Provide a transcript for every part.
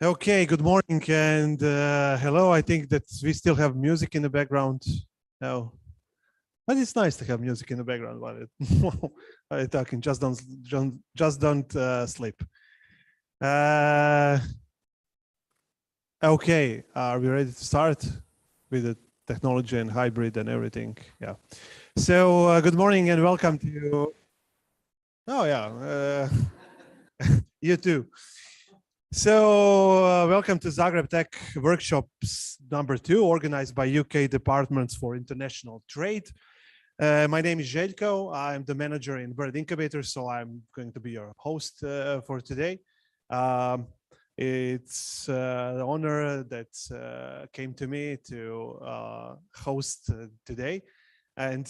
Okay, good morning and hello. I think that we still have music in the background now, but it's nice to have music in the background while while talking. Just don't sleep. Okay, are we ready to start with the technology and hybrid and everything? Yeah. So good morning and welcome to. Oh yeah, you too. So welcome to Zagreb Tech Workshops #2, organized by UK Departments for International Trade. My name is Željko. I'm the manager in Bird Incubator, so I'm going to be your host for today. It's an honor that came to me to host today. And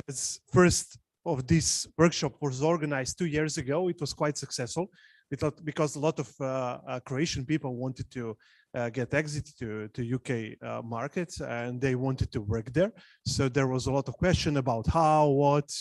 as first of this workshop was organized 2 years ago, it was quite successful. Because a lot of Croatian people wanted to get exit to UK markets and they wanted to work there. So there was a lot of question about how, what,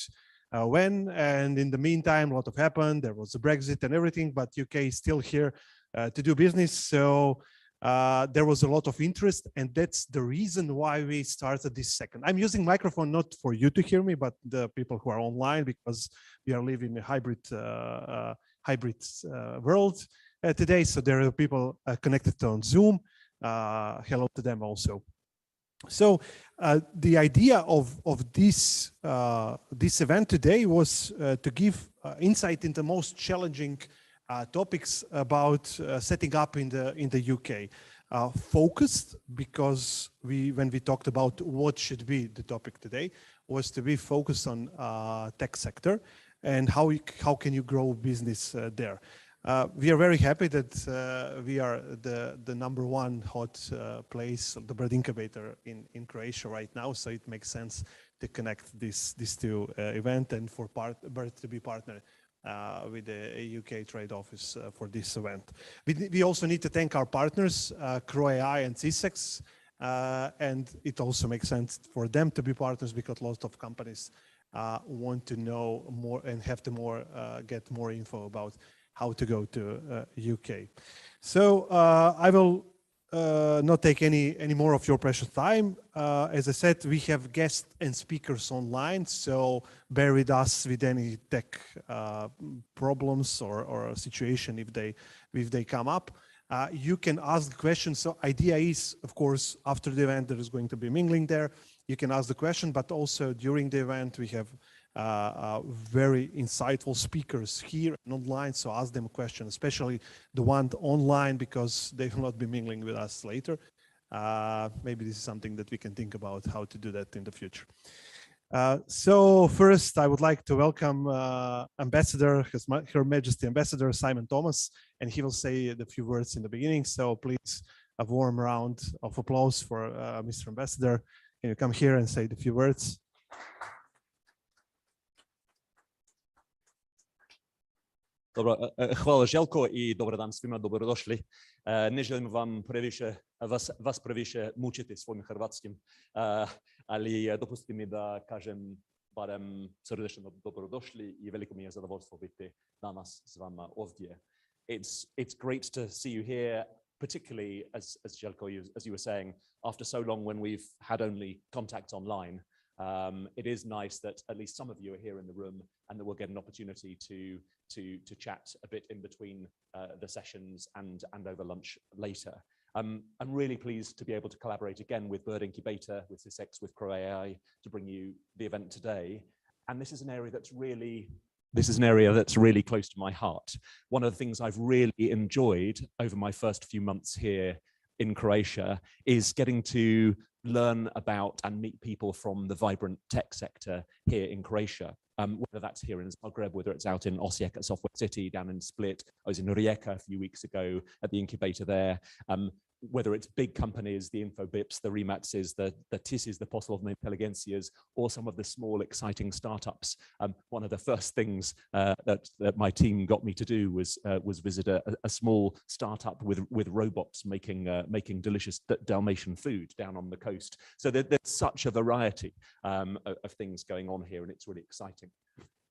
when, and in the meantime, a lot of happened. There was a Brexit and everything, but UK is still here to do business. So there was a lot of interest, and that's the reason why we started this second. I'm using microphone not for you to hear me, but the people who are online, because we are living in a hybrid world today. So there are people connected on Zoom. Hello to them also. So the idea of this event today was to give insight into most challenging topics about setting up in the UK. Focused, because when we talked about what should be the topic today, was to be focused on tech sector and how can you grow business there. We are very happy that we are the #1 hot place, the Bird Incubator in Croatia right now. So it makes sense to connect these two events and for Bird to be partner with the UK Trade Office for this event. We also need to thank our partners, CroAI and CSEX, and it also makes sense for them to be partners because lots of companies want to know more and have to get more info about how to go to UK. So I will not take any more of your precious time. As I said, we have guests and speakers online, so bear with us with any tech problems or situation if they come up. You can ask questions. So idea is, of course, after the event, there is going to be mingling there. You can ask the question, but also during the event, we have very insightful speakers here and online. So ask them a question, especially the one online, because they will not be mingling with us later. Maybe this is something that we can think about how to do that in the future. So first, I would like to welcome Ambassador, Her Majesty Ambassador Simon Thomas, and he will say a few words in the beginning. So please, a warm round of applause for Mr. Ambassador. Can you come here and say a few words? Dobro, hvala Željko i dobar dan svima, dobrodošli. Ne želim vas previše mučiti svojim hrvatskim, ali dopustite mi da kažem barem srdečno dobrodošli i veliko mi je zadovoljstvo biti danas s vama ovdje. It's great to see you here, particularly as Željko, as you were saying, after so long when we've had only contact online. It is nice that at least some of you are here in the room and that we'll get an opportunity to chat a bit in between the sessions and over lunch later. I'm really pleased to be able to collaborate again with Bird Incubator, with CSEX, with CroAI to bring you the event today. And this is an area that's really close to my heart. One of the things I've really enjoyed over my first few months here in Croatia is getting to learn about and meet people from the vibrant tech sector here in Croatia. Whether that's here in Zagreb, whether it's out in Osijek at Software City, down in Split. I was in Rijeka a few weeks ago at the incubator there. Whether it's big companies, the InfoBips, the Rematses, the TISs, the Poslovne Inteligencijas, or some of the small, exciting startups. One of the first things that my team got me to do was visit a small startup with robots making delicious Dalmatian food down on the coast. So there's such a variety of things going on here, and it's really exciting.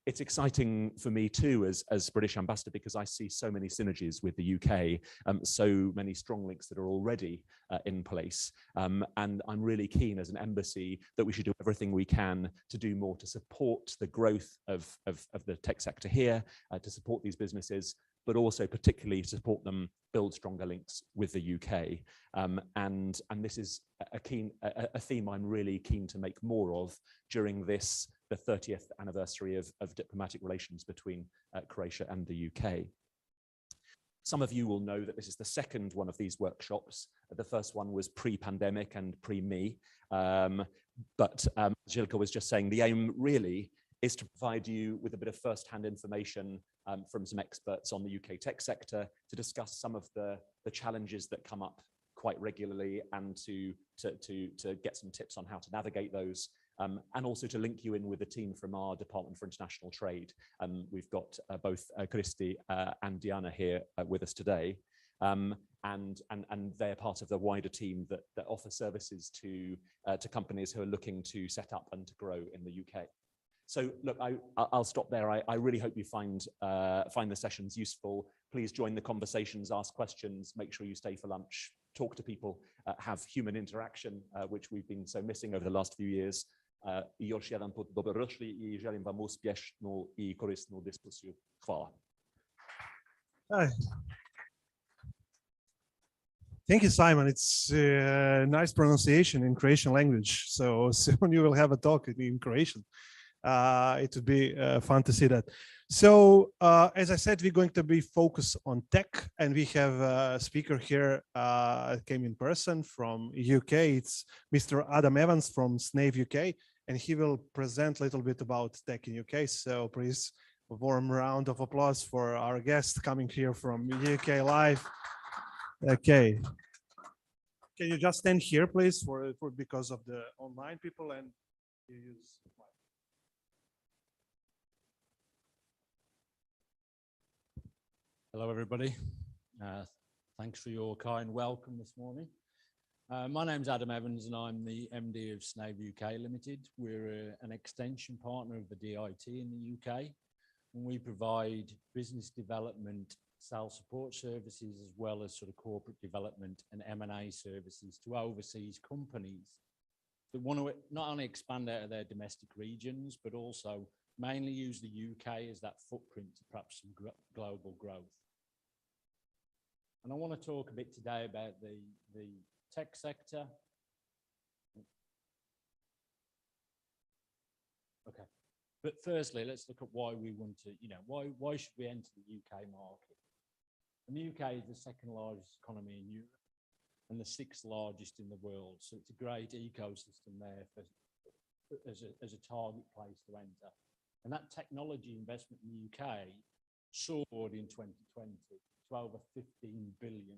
it's exciting for me too as British ambassador, because I see so many synergies with the UK, so many strong links that are already in place. And I'm really keen as an embassy that we should do everything we can to do more to support the growth of the tech sector here, to support these businesses, but also particularly to support them build stronger links with the UK. And this is a theme I'm really keen to make more of during this, the 30th anniversary of diplomatic relations between Croatia and the UK. Some of you will know that this is the second one of these workshops. The first one was pre-pandemic and pre-me. But Željko was just saying, the aim really is to provide you with a bit of first-hand information from some experts on the UK tech sector, to discuss some of the challenges that come up quite regularly, and to get some tips on how to navigate those. And also to link you in with the team from our Department for International Trade. We've got both Kristi and Diana here with us today. And they're part of the wider team that offer services to companies who are looking to set up and to grow in the UK. So look, I'll stop there. I really hope you find the sessions useful. Please join the conversations, ask questions, make sure you stay for lunch, talk to people, have human interaction, which we've been so missing over the last few years. Još jedan put dobrodošli I želim vam uspješnu I korisnu diskusiju. Hvala. Thank you, Simon. It's nice pronunciation in Croatian language. So soon you will have a talk in Croatian. It would be fun to see that. So as I said, we're going to be focused on tech, and we have a speaker here came in person from UK. It's Mr. Adam Evans from Snave UK, and he will present a little bit about tech in UK. So please, a warm round of applause for our guest coming here from UK live. Okay. Can you just stand here, please, for because of the online people, and you use. Hello, everybody. Thanks for your kind welcome this morning. My name's Adam Evans, and I'm the MD of Snave UK Limited. We're an extension partner of the DIT in the UK, and we provide business development, sales support services, as well as sort of corporate development and M&A services to overseas companies that want to not only expand out of their domestic regions, but also mainly use the UK as that footprint to perhaps some global growth. And I want to talk a bit today about the tech sector. Okay, but firstly, let's look at why we want to, why should we enter the UK market? And the UK is the second largest economy in Europe and the sixth largest in the world. So it's a great ecosystem there as a target place to enter. And that technology investment in the UK soared in 2020 to over 15 billion.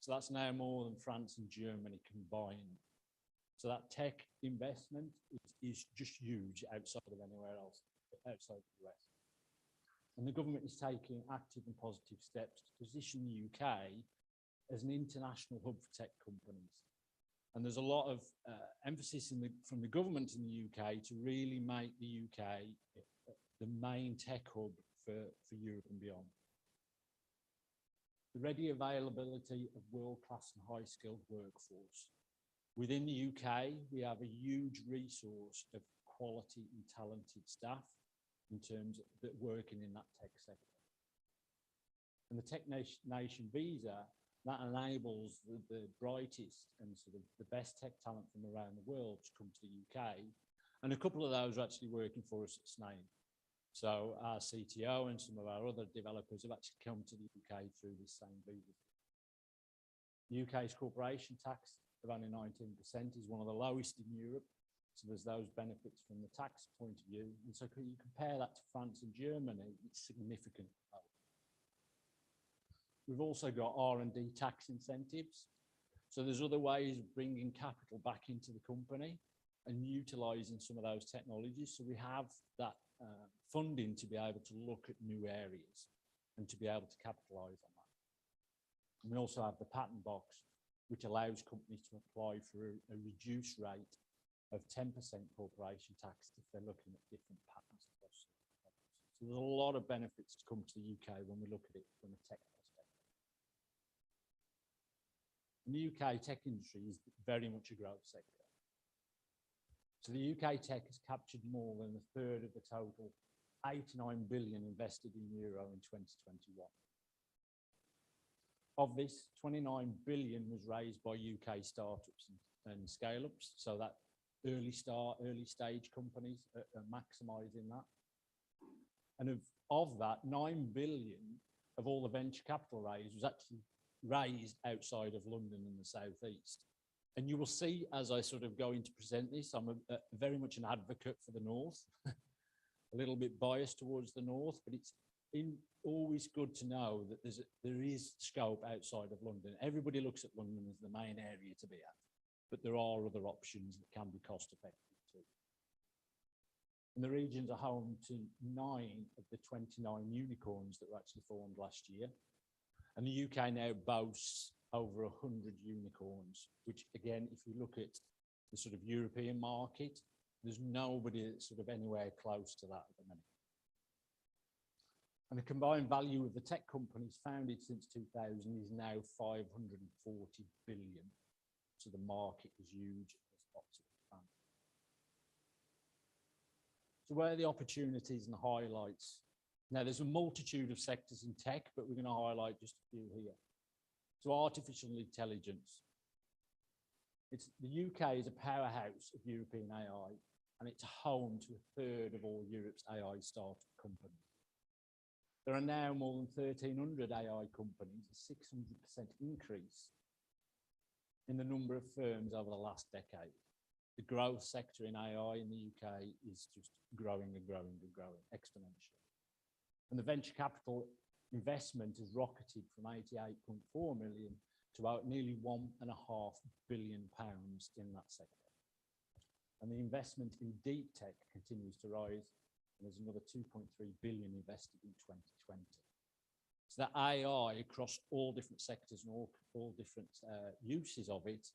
So that's now more than France and Germany combined. So that tech investment is just huge outside of anywhere else, outside the US. And the government is taking active and positive steps to position the UK as an international hub for tech companies. And there's a lot of emphasis from the government in the UK to really make the UK the main tech hub for Europe and beyond. The ready availability of world-class and high-skilled workforce. Within the UK, we have a huge resource of quality and talented staff in terms of that working in that tech sector. And the Tech Nation visa, that enables the brightest and sort of the best tech talent from around the world to come to the UK. And a couple of those are actually working for us at Snave. So our CTO and some of our other developers have actually come to the UK through this same visa. The UK's corporation tax of only 19% is one of the lowest in Europe. So there's those benefits from the tax point of view. And so you compare that to France and Germany, it's significant. We've also got R&D tax incentives. So there's other ways of bringing capital back into the company and utilising some of those technologies. So we have that funding to be able to look at new areas and to be able to capitalise on that. And we also have the patent box, which allows companies to apply for a reduced rate of 10% corporation tax if they're looking at different patents across the country. So there's a lot of benefits to come to the UK when we look at it from a tech perspective. And the UK tech industry is very much a growth sector. So the UK tech has captured more than a third of the total 89 billion invested in euro in 2021. Of this, 29 billion was raised by UK startups and scale-ups, so that early stage companies are maximising that. And of that, 9 billion of all the venture capital raised was actually raised outside of London and the southeast. And you will see as I sort of go into present this, I'm very much an advocate for the north, a little bit biased towards the north, but it's always good to know that there is scope outside of London. Everybody looks at London as the main area to be at, but there are other options that can be cost effective too. And the regions are home to 9 of the 29 unicorns that were actually formed last year. And the UK now boasts over 100 unicorns, which again, if you look at the sort of European market, there's nobody that's sort of anywhere close to that at the minute. And the combined value of the tech companies founded since 2000 is now 540 billion. So the market is huge. There's lots of expand. So where are the opportunities and highlights? Now there's a multitude of sectors in tech, but we're going to highlight just a few here. So artificial intelligence. The UK is a powerhouse of European AI, and it's home to a third of all Europe's AI startup companies. There are now more than 1,300 AI companies, a 600% increase in the number of firms over the last decade. The growth sector in AI in the UK is just growing and growing and growing exponentially. And the venture capital investment has rocketed from 88.4 million to about nearly £1.5 billion in that sector. And the investment in deep tech continues to rise, and there's another 2.3 billion invested in 2020. So that AI across all different sectors and all different uses of it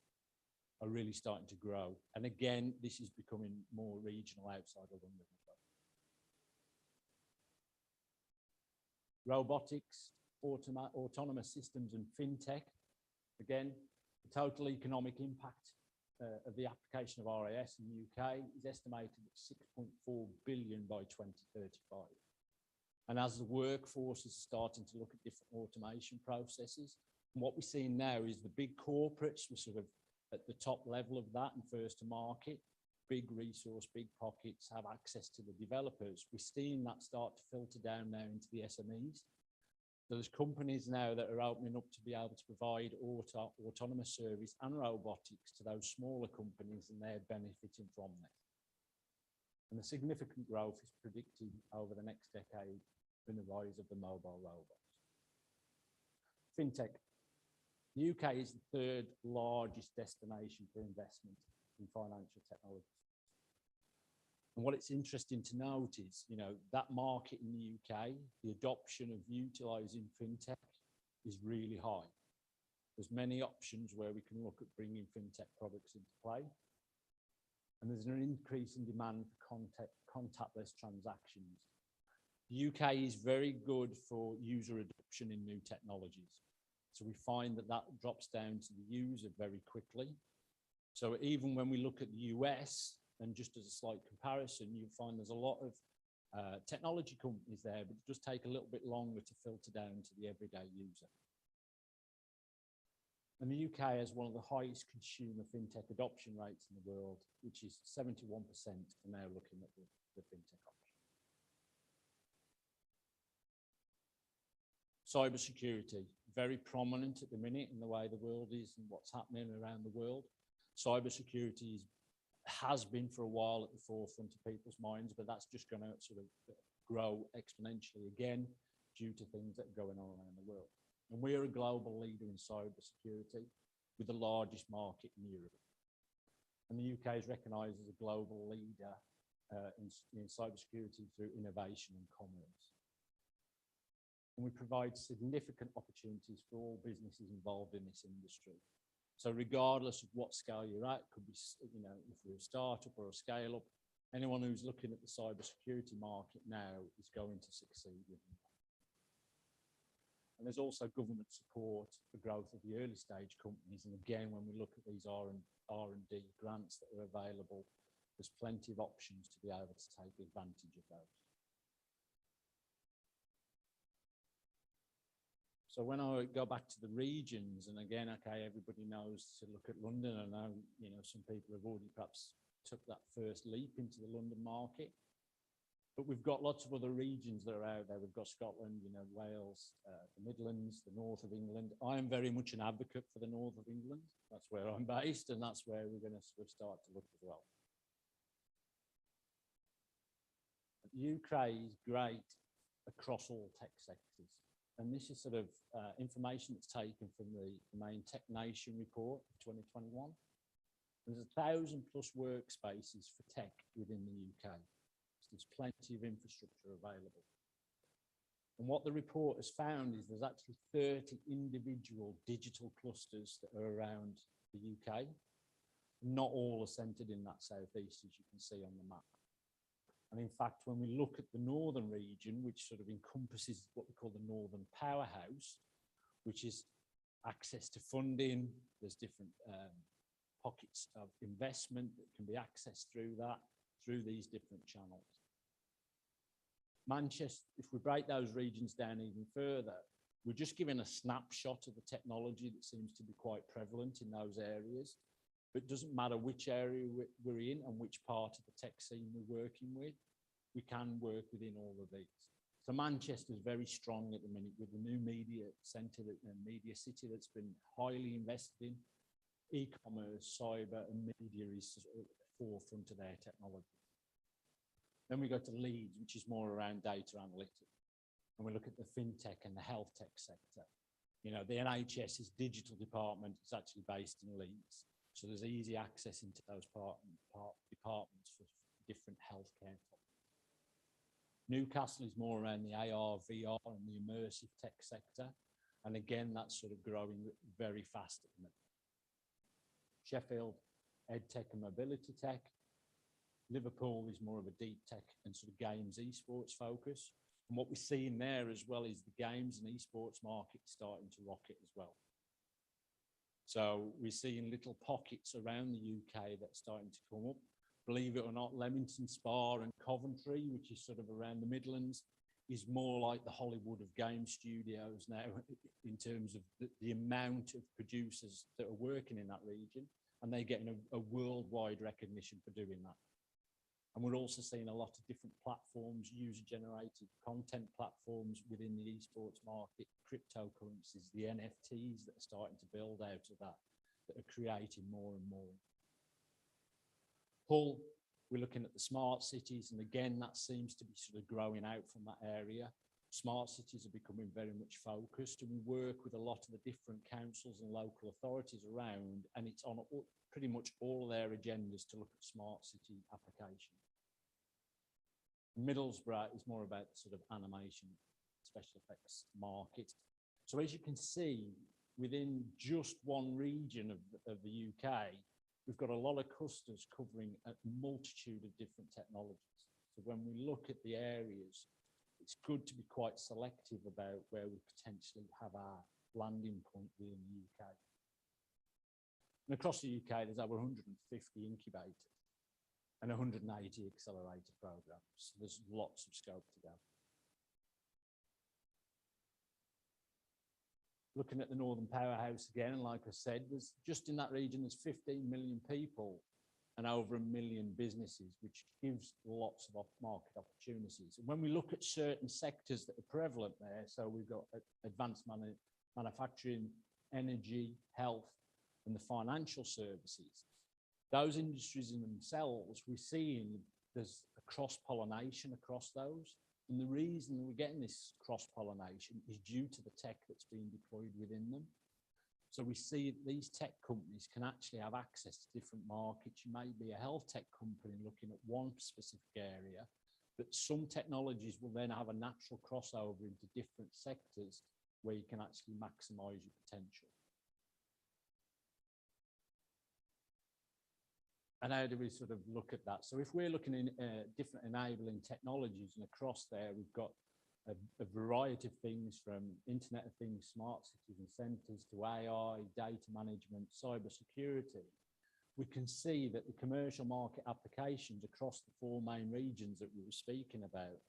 are really starting to grow. And again, this is becoming more regional outside of London as well. Robotics, autonomous systems and fintech. Again, the total economic impact of the application of RAS in the UK is estimated at 6.4 billion by 2035. And as the workforce is starting to look at different automation processes, and what we're seeing now is the big corporates were sort of at the top level of that and first to market, big resource, big pockets, have access to the developers. We're seeing that start to filter down now into the SMEs. So there's companies now that are opening up to be able to provide autonomous service and robotics to those smaller companies, and they're benefiting from that. And the significant growth is predicted over the next decade in the rise of the mobile robots. Fintech. The UK is the third largest destination for investment in financial technology. And what it's interesting to note is, you know, that market in the UK, the adoption of utilising fintech is really high. There's many options where we can look at bringing fintech products into play. And there's an increase in demand for contactless transactions. The UK is very good for user adoption in new technologies. So we find that that drops down to the user very quickly. So even when we look at the US, and just as a slight comparison, you'll find there's a lot of technology companies there, but it does take a little bit longer to filter down to the everyday user. And the UK has one of the highest consumer fintech adoption rates in the world, which is 71% are now looking at the fintech option. Cybersecurity, very prominent at the minute in the way the world is and what's happening around the world. Cybersecurity has been for a while at the forefront of people's minds, but that's just going to sort of grow exponentially again due to things that are going on around the world. And we're a global leader in cybersecurity with the largest market in Europe. And the UK is recognised as a global leader in cybersecurity through innovation and commerce. And we provide significant opportunities for all businesses involved in this industry. So regardless of what scale you're at, could be, you know, if you're a startup or a scale up, Anyone who's looking at the cybersecurity market now is going to succeed within that. And there's also government support for growth of the early stage companies. And again, when we look at these R&D grants that are available, there's plenty of options to be able to take advantage of those. So when I go back to the regions, and again, okay, everybody knows to look at London. I know, you know, some people have already perhaps took that first leap into the London market. But we've got lots of other regions that are out there. We've got Scotland, you know, Wales, the Midlands, the north of England. I am very much an advocate for the north of England. That's where I'm based, and that's where we're going to sort of start to look as well. The UK is great across all tech sectors. And this is sort of information that's taken from the main Tech Nation report of 2021. There's 1,000+ workspaces for tech within the UK. So there's plenty of infrastructure available. And what the report has found is there's actually 30 individual digital clusters that are around the UK. Not all are centred in that southeast, as you can see on the map. And in fact, when we look at the northern region, which sort of encompasses what we call the Northern Powerhouse, which is access to funding, there's different pockets of investment that can be accessed through these different channels. Manchester, if we break those regions down even further, we're just giving a snapshot of the technology that seems to be quite prevalent in those areas. But it doesn't matter which area we're in and which part of the tech scene we're working with, we can work within all of these. So Manchester is very strong at the minute with the new media centre, media city that's been highly invested in. E-commerce, cyber and media is sort of at the forefront of their technology. Then we go to Leeds, which is more around data analytics. And we look at the fintech and the health tech sector. You know, the NHS's digital department is actually based in Leeds. So there's easy access into those departments for different healthcare topics. Newcastle is more around the AR, VR and the immersive tech sector. And again, that's sort of growing very fast at the minute. Sheffield, EdTech and Mobility Tech. Liverpool is more of a deep tech and sort of games esports focus. And what we're seeing there as well is the games and esports market starting to rocket as well. So we're seeing little pockets around the UK that's starting to come up. Believe it or not, Leamington Spa and Coventry, which is sort of around the Midlands, is more like the Hollywood of game studios now in terms of the amount of producers that are working in that region, and they're getting a worldwide recognition for doing that. And we're also seeing a lot of different platforms, user-generated content platforms within the esports market, cryptocurrencies, the NFTs that are starting to build out of that are creating more and more. Hull, we're looking at the smart cities, and again, that seems to be sort of growing out from that area. Smart cities are becoming very much focused, and we work with a lot of the different councils and local authorities around, and it's on pretty much all their agendas to look at smart city applications. Middlesbrough is more about the sort of animation, special effects market. So as you can see, within just one region of the UK, we've got a lot of clusters covering a multitude of different technologies. So when we look at the areas, it's good to be quite selective about where we potentially have our landing point within the UK. And across the UK, there's over 150 incubators and 180 accelerator programs. So there's lots of scope to go. Looking at the Northern Powerhouse again, and like I said, there's just in that region, there's 15 million people and over 1 million businesses, which gives lots of market opportunities. And when we look at certain sectors that are prevalent there, so we've got advanced manufacturing, energy, health, and the financial services. Those industries in themselves, we're seeing there's a cross-pollination across those. And the reason we're getting this cross-pollination is due to the tech that's being deployed within them. So we see these tech companies can actually have access to different markets. You may be a health tech company looking at one specific area, but some technologies will then have a natural crossover into different sectors where you can actually maximize your potential. And how do we sort of look at that? So if we're looking in different enabling technologies, and across there, we've got a variety of things from Internet of Things, smart cities and centres, to AI, data management, cyber security. We can see that the commercial market applications across the 4 main regions that we were speaking about,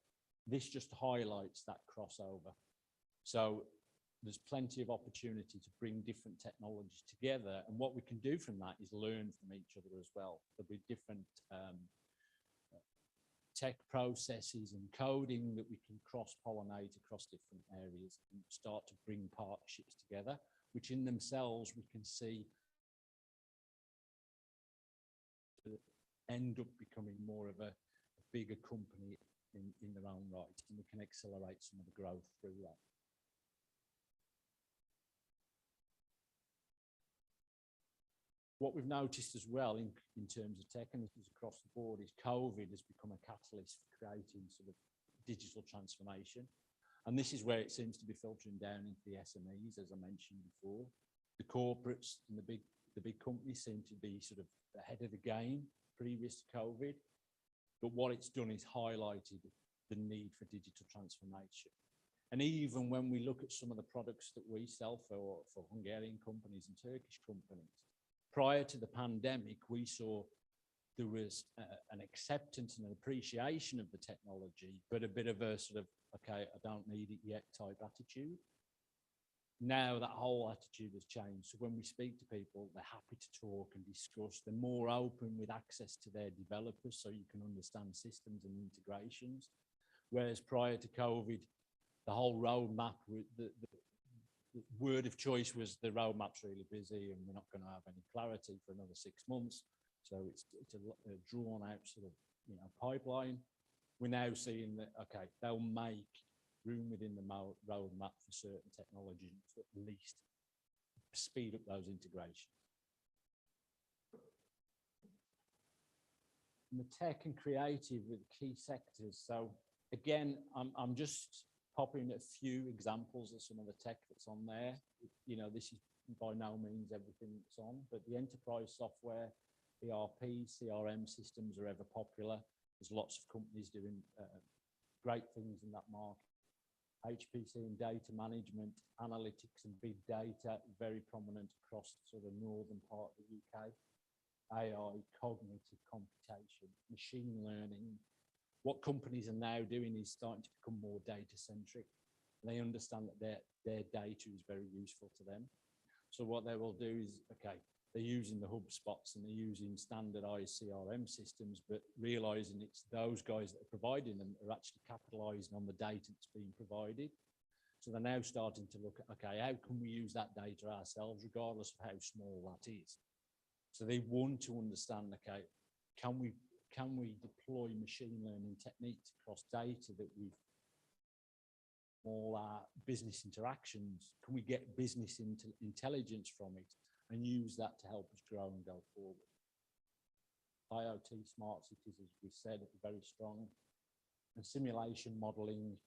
this just highlights that crossover. So there's plenty of opportunity to bring different technologies together. And what we can do from that is learn from each other as well. There'll be different tech processes and coding that we can cross-pollinate across different areas and start to bring partnerships together, which in themselves we can see end up becoming more of a bigger company in their own right, and we can accelerate some of the growth through that. What we've noticed as well in terms of tech, and this is across the board, is COVID has become a catalyst for creating sort of digital transformation. And this is where it seems to be filtering down into the SMEs, as I mentioned before. The corporates and the big companies seem to be sort of ahead of the game previous to COVID. But what it's done is highlighted the need for digital transformation. And even when we look at some of the products that we sell for Hungarian companies and Turkish companies, prior to the pandemic, we saw there was an acceptance and an appreciation of the technology, but a bit of a sort of, okay, I don't need it yet type attitude. Now that whole attitude has changed. So when we speak to people, they're happy to talk and discuss. They're more open with access to their developers so you can understand systems and integrations. Whereas prior to COVID, the whole roadmap, the word of choice was the roadmap's really busy and we're not going to have any clarity for another 6 months. So it's a drawn out sort of, pipeline. We're now seeing that, okay, they'll make room within the roadmap for certain technologies to at least speed up those integrations. And the tech and creative with key sectors. So again, I'm just popping a few examples of some of the tech that's on there. This is by no means everything that's on, but the enterprise software, ERP, CRM systems are ever popular. There's lots of companies doing great things in that market. HPC and data management, analytics and big data, very prominent across sort of northern part of the UK. AI, cognitive computation, machine learning. What companies are now doing is starting to become more data centric. They understand that their data is very useful to them. So what they will do is, okay, they're using the HubSpots and they're using standardized CRM systems, but realizing it's those guys that are providing them are actually capitalizing on the data that's being provided. So they're now starting to look at, okay, how can we use that data ourselves, regardless of how small that is? So they want to understand, okay, can we deploy machine learning techniques across data that we've all our business interactions? Can we get business intelligence from it and use that to help us grow and go forward? IoT, smart cities, as we said, are very strong. And simulation modeling.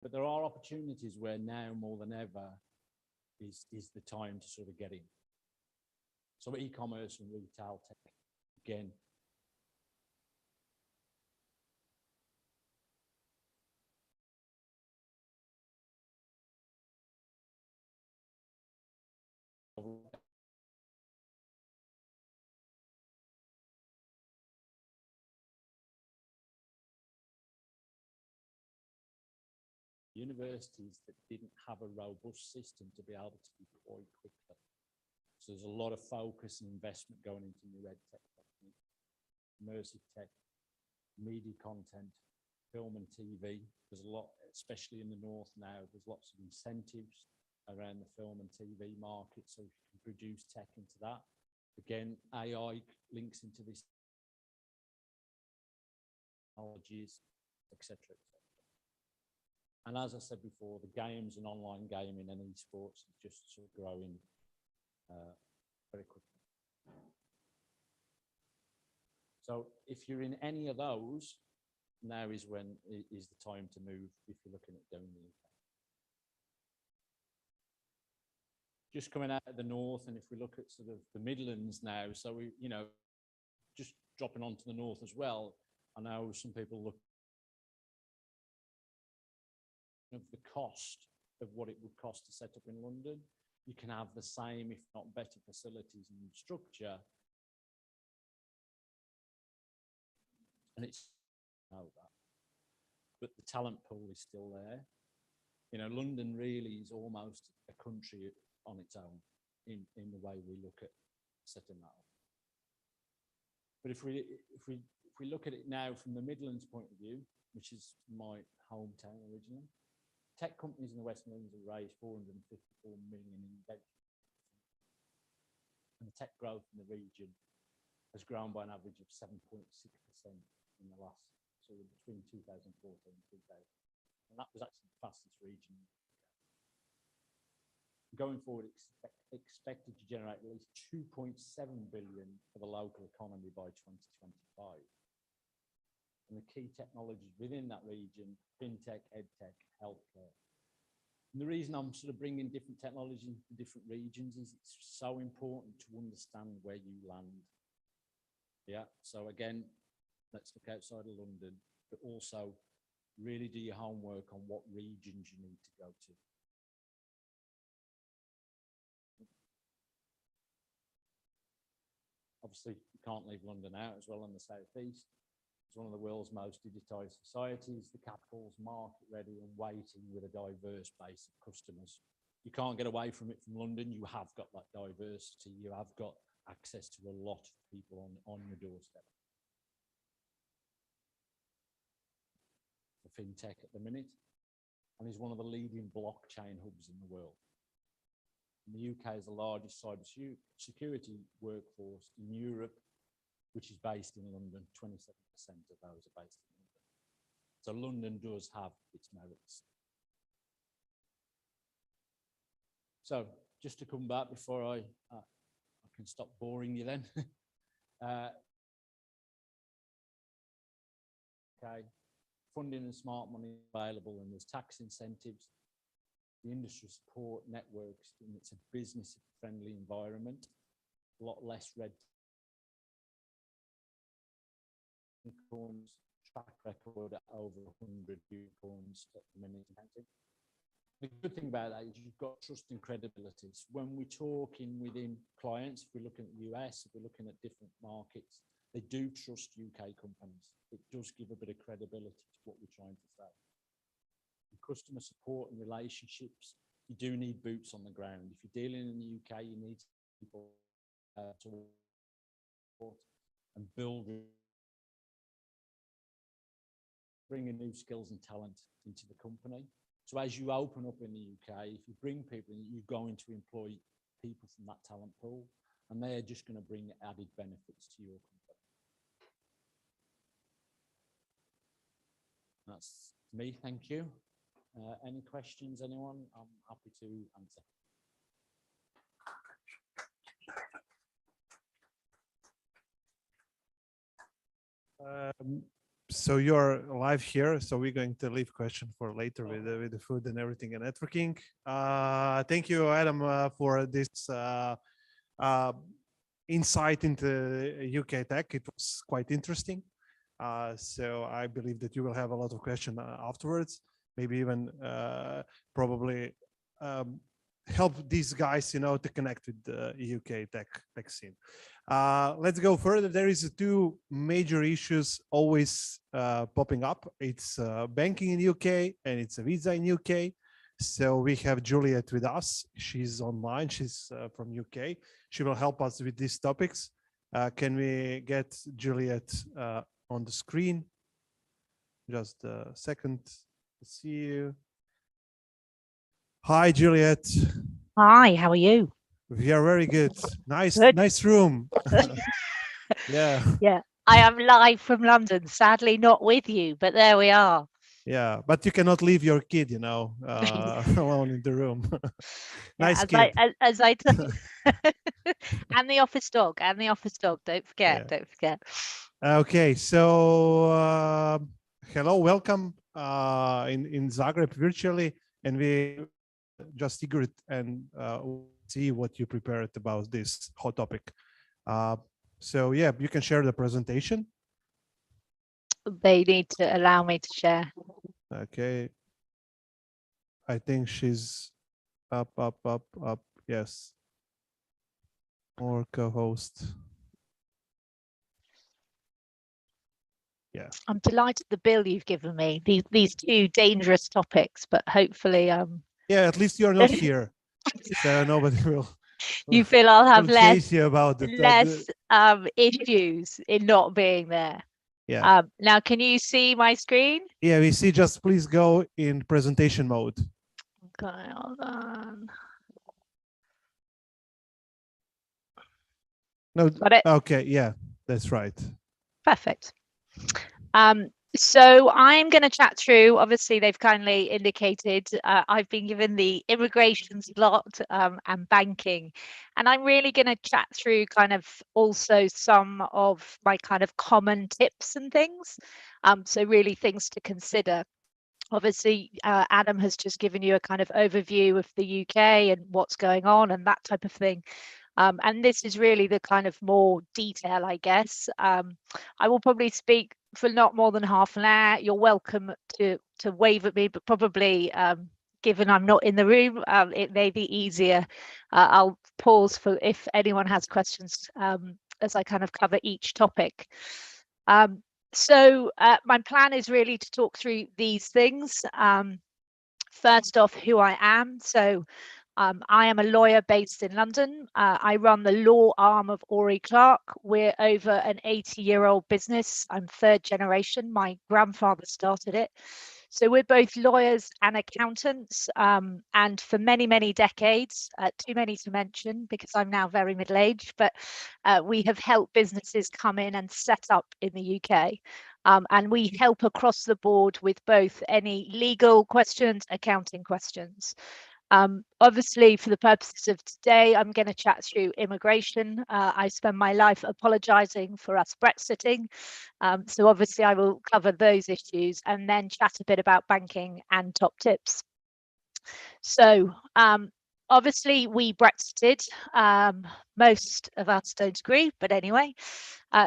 But there are opportunities where now more than ever is the time to sort of get in. So e-commerce and retail tech, again, universities that didn't have a robust system to be able to deploy quickly. So there's a lot of focus and investment going into new ed tech techniques, immersive tech, media content, film and TV. There's a lot, especially in the north now, there's lots of incentives around the film and TV market, so you can produce tech into that. Again, AI links into this technologies, etc. And as I said before, the games and online gaming and esports is just sort of growing very quickly. So if you're in any of those, now is the time to move if you're looking at doing the UK. just coming out of the north, and if we look at sort of the Midlands now, so we, you know, just dropping onto the north as well. I know some people look of the cost of what it would cost to set up in London. You can have the same, if not better, facilities and structure, and it's know that, but the talent pool is still there. You know, London really is almost a country on its own in the way we look at setting that up. But if we look at it now from the Midlands point of view, which is my hometown originally, tech companies in the West Midlands have raised 454 million in venture, and the tech growth in the region has grown by an average of 7.6% in the last, so between 2014 and 2000, and that was actually the fastest region. Going forward, expected to generate at least 2.7 billion for the local economy by 2025. And the key technologies within that region, fintech, edtech, healthcare. And the reason I'm sort of bringing different technologies into different regions is it's so important to understand where you land. Yeah, so again, let's look outside of London, but also really do your homework on what regions you need to go to. Obviously, you can't leave London out as well in the southeast. It's one of the world's most digitised societies. The capital's market ready and waiting with a diverse base of customers. You can't get away from it from London. You have got that diversity. You have got access to a lot of people on your doorstep. The fintech at the minute, and is one of the leading blockchain hubs in the world. And the UK is the largest cyber security workforce in Europe, which is based in London. 27% of those are based in London. So London does have its merits. So just to come back before I can stop boring you then. Okay, funding and smart money available, and there's tax incentives. The industry support networks, and it's a business-friendly environment. A lot less red unicorns, track record at over 100 unicorns at the minute. The good thing about that is you've got trust and credibility. When we're talking within clients, if we're looking at the US, if we're looking at different markets, they do trust UK companies. It does give a bit of credibility to what we're trying to say. Customer support and relationships, you do need boots on the ground. If you're dealing in the UK, you need people to support and build, bringing new skills and talent into the company. So as you open up in the UK, if you bring people, you're going to employ people from that talent pool, and they're just going to bring added benefits to your company. That's me, thank you. Any questions, anyone? I'm happy to answer. So you're live here, so we're going to leave question for later with the food and everything and networking. Thank you, Adam, for this insight into UK tech. It was quite interesting. So I believe that you will have a lot of questions afterwards. Maybe even probably help these guys, you know, to connect with the UK tech scene. Let's go further. There is two major issues always popping up. It's banking in UK and it's a visa in UK. So we have Juliet with us. She's online. She's from UK. She will help us with these topics. Can we get Juliet on the screen? Just a second. See you. Hi, Juliet. Hi, how are you? We are very good. Nice, Good. nice room. Yeah. Yeah, I am live from London. Sadly, not with you, but there we are. Yeah, but you cannot leave your kid, you know, alone in the room. Nice kid. As I and the office dog, Don't forget, Yeah. don't forget. Okay, so hello, welcome in Zagreb virtually, and we just Igor and see what you prepared about this hot topic. So yeah, you can share the presentation. They need to allow me to share. Okay. I think she's up. Yes. More co-host. Yeah. I'm delighted the bill you've given me. These two dangerous topics, but hopefully Yeah, at least you're not here. So nobody will you feel I'll have chase you about it. less issues in not being there. Yeah. Now, can you see my screen? Yeah, we see. Just please go in presentation mode. Okay, hold on. No. Got it? Okay. Yeah, that's right. Perfect. So I'm going to chat through, obviously they've kindly indicated I've been given the immigration slot and banking, and I'm really going to chat through kind of also some of my kind of common tips and things. So really things to consider. Obviously, Adam has just given you a kind of overview of the UK and what's going on and that type of thing. And this is really the kind of more detail, I guess. I will probably speak for not more than half an hour. You're welcome to wave at me, but probably given I'm not in the room, it may be easier. I'll pause for if anyone has questions as I kind of cover each topic. So my plan is really to talk through these things. First off, who I am. So I am a lawyer based in London. I run the law arm of Ori Clark. We're over an 80-year-old business. I'm third generation. My grandfather started it. So we're both lawyers and accountants. And for many, many decades, too many to mention because I'm now very middle-aged, but we have helped businesses come in and set up in the UK. And we help across the board with both any legal questions, accounting questions. Obviously, for the purposes of today, I'm going to chat through immigration. I spend my life apologising for us Brexiting. So obviously, I will cover those issues and then chat a bit about banking and top tips. So obviously, we Brexited. Most of us don't agree, but anyway.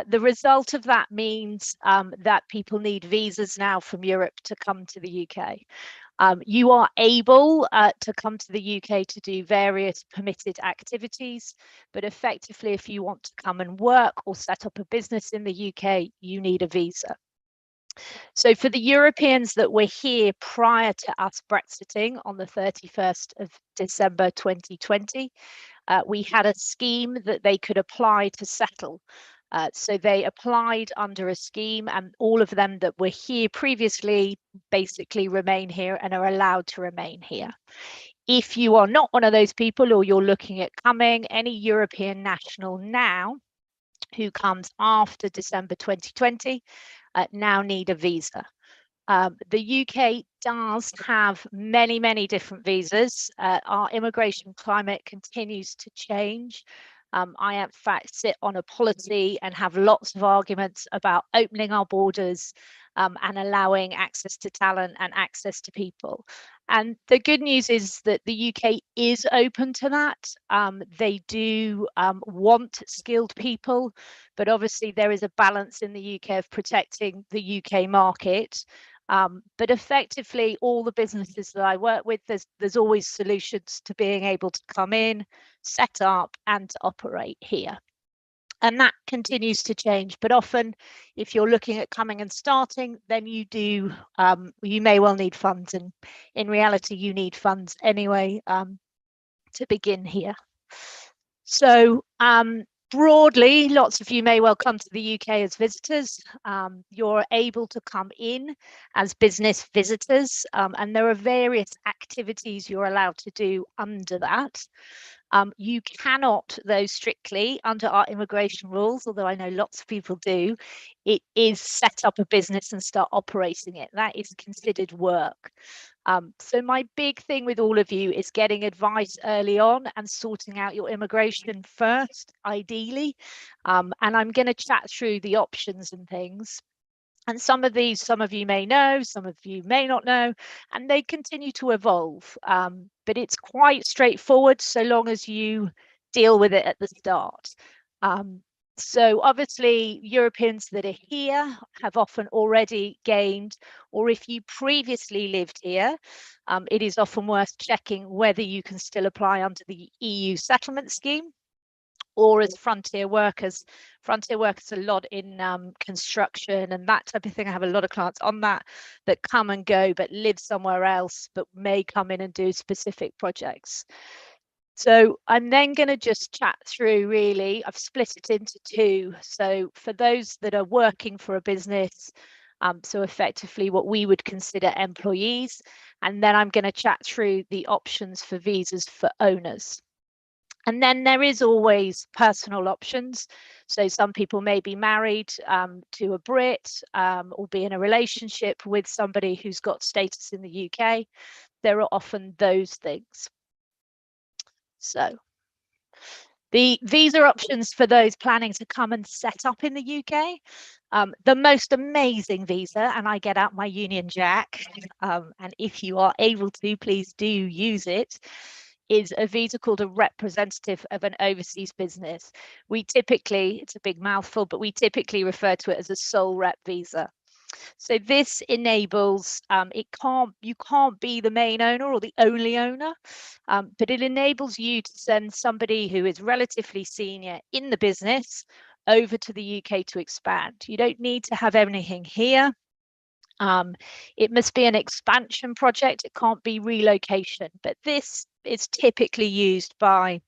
The result of that means that people need visas now from Europe to come to the UK. You are able to come to the UK to do various permitted activities, but effectively, if you want to come and work or set up a business in the UK, you need a visa. So for the Europeans that were here prior to us Brexiting on the 31st of December 2020, we had a scheme that they could apply to settle. So they applied under a scheme, and all of them that were here previously basically remain here and are allowed to remain here. If you are not one of those people or you're looking at coming, any European national now who comes after December 2020 now need a visa. The UK does have many, many different visas. Our immigration climate continues to change. I, in fact, sit on a policy and have lots of arguments about opening our borders and allowing access to talent and access to people. And the good news is that the UK is open to that. They do want skilled people, but obviously there is a balance in the UK of protecting the UK market. But effectively, all the businesses that I work with, there's always solutions to being able to come in, set up, and to operate here. And that continues to change. But often, if you're looking at coming and starting, then you may well need funds. And in reality, you need funds anyway to begin here. So broadly, lots of you may well come to the UK as visitors. You're able to come in as business visitors, and there are various activities you're allowed to do under that. You cannot, though, strictly under our immigration rules, although I know lots of people do, it is set up a business and start operating it. That is considered work. So my big thing with all of you is getting advice early on and sorting out your immigration first, ideally. And I'm going to chat through the options and things. And some of you may know, some of you may not know, and they continue to evolve. but it's quite straightforward so long as you deal with it at the start. So obviously Europeans that are here have often already gained, or if you previously lived here, it is often worth checking whether you can still apply under the EU settlement scheme or as frontier workers. Frontier workers a lot in construction and that type of thing. I have a lot of clients on that come and go but live somewhere else, but may come in and do specific projects. So I'm then going to just chat through, really, I've split it into two. So for those that are working for a business, so effectively what we would consider employees, and then I'm going to chat through the options for visas for owners. And then there is always personal options. So some people may be married to a Brit or be in a relationship with somebody who's got status in the UK. There are often those things. So the visa options for those planning to come and set up in the UK, the most amazing visa, and I get out my Union Jack, and if you are able to, please do use it, is a visa called a representative of an overseas business. We typically, it's a big mouthful, but we typically refer to it as a sole rep visa. So this enables, you can't be the main owner or the only owner, but it enables you to send somebody who is relatively senior in the business over to the UK to expand. You don't need to have anything here. It must be an expansion project. It can't be relocation, but this is typically used by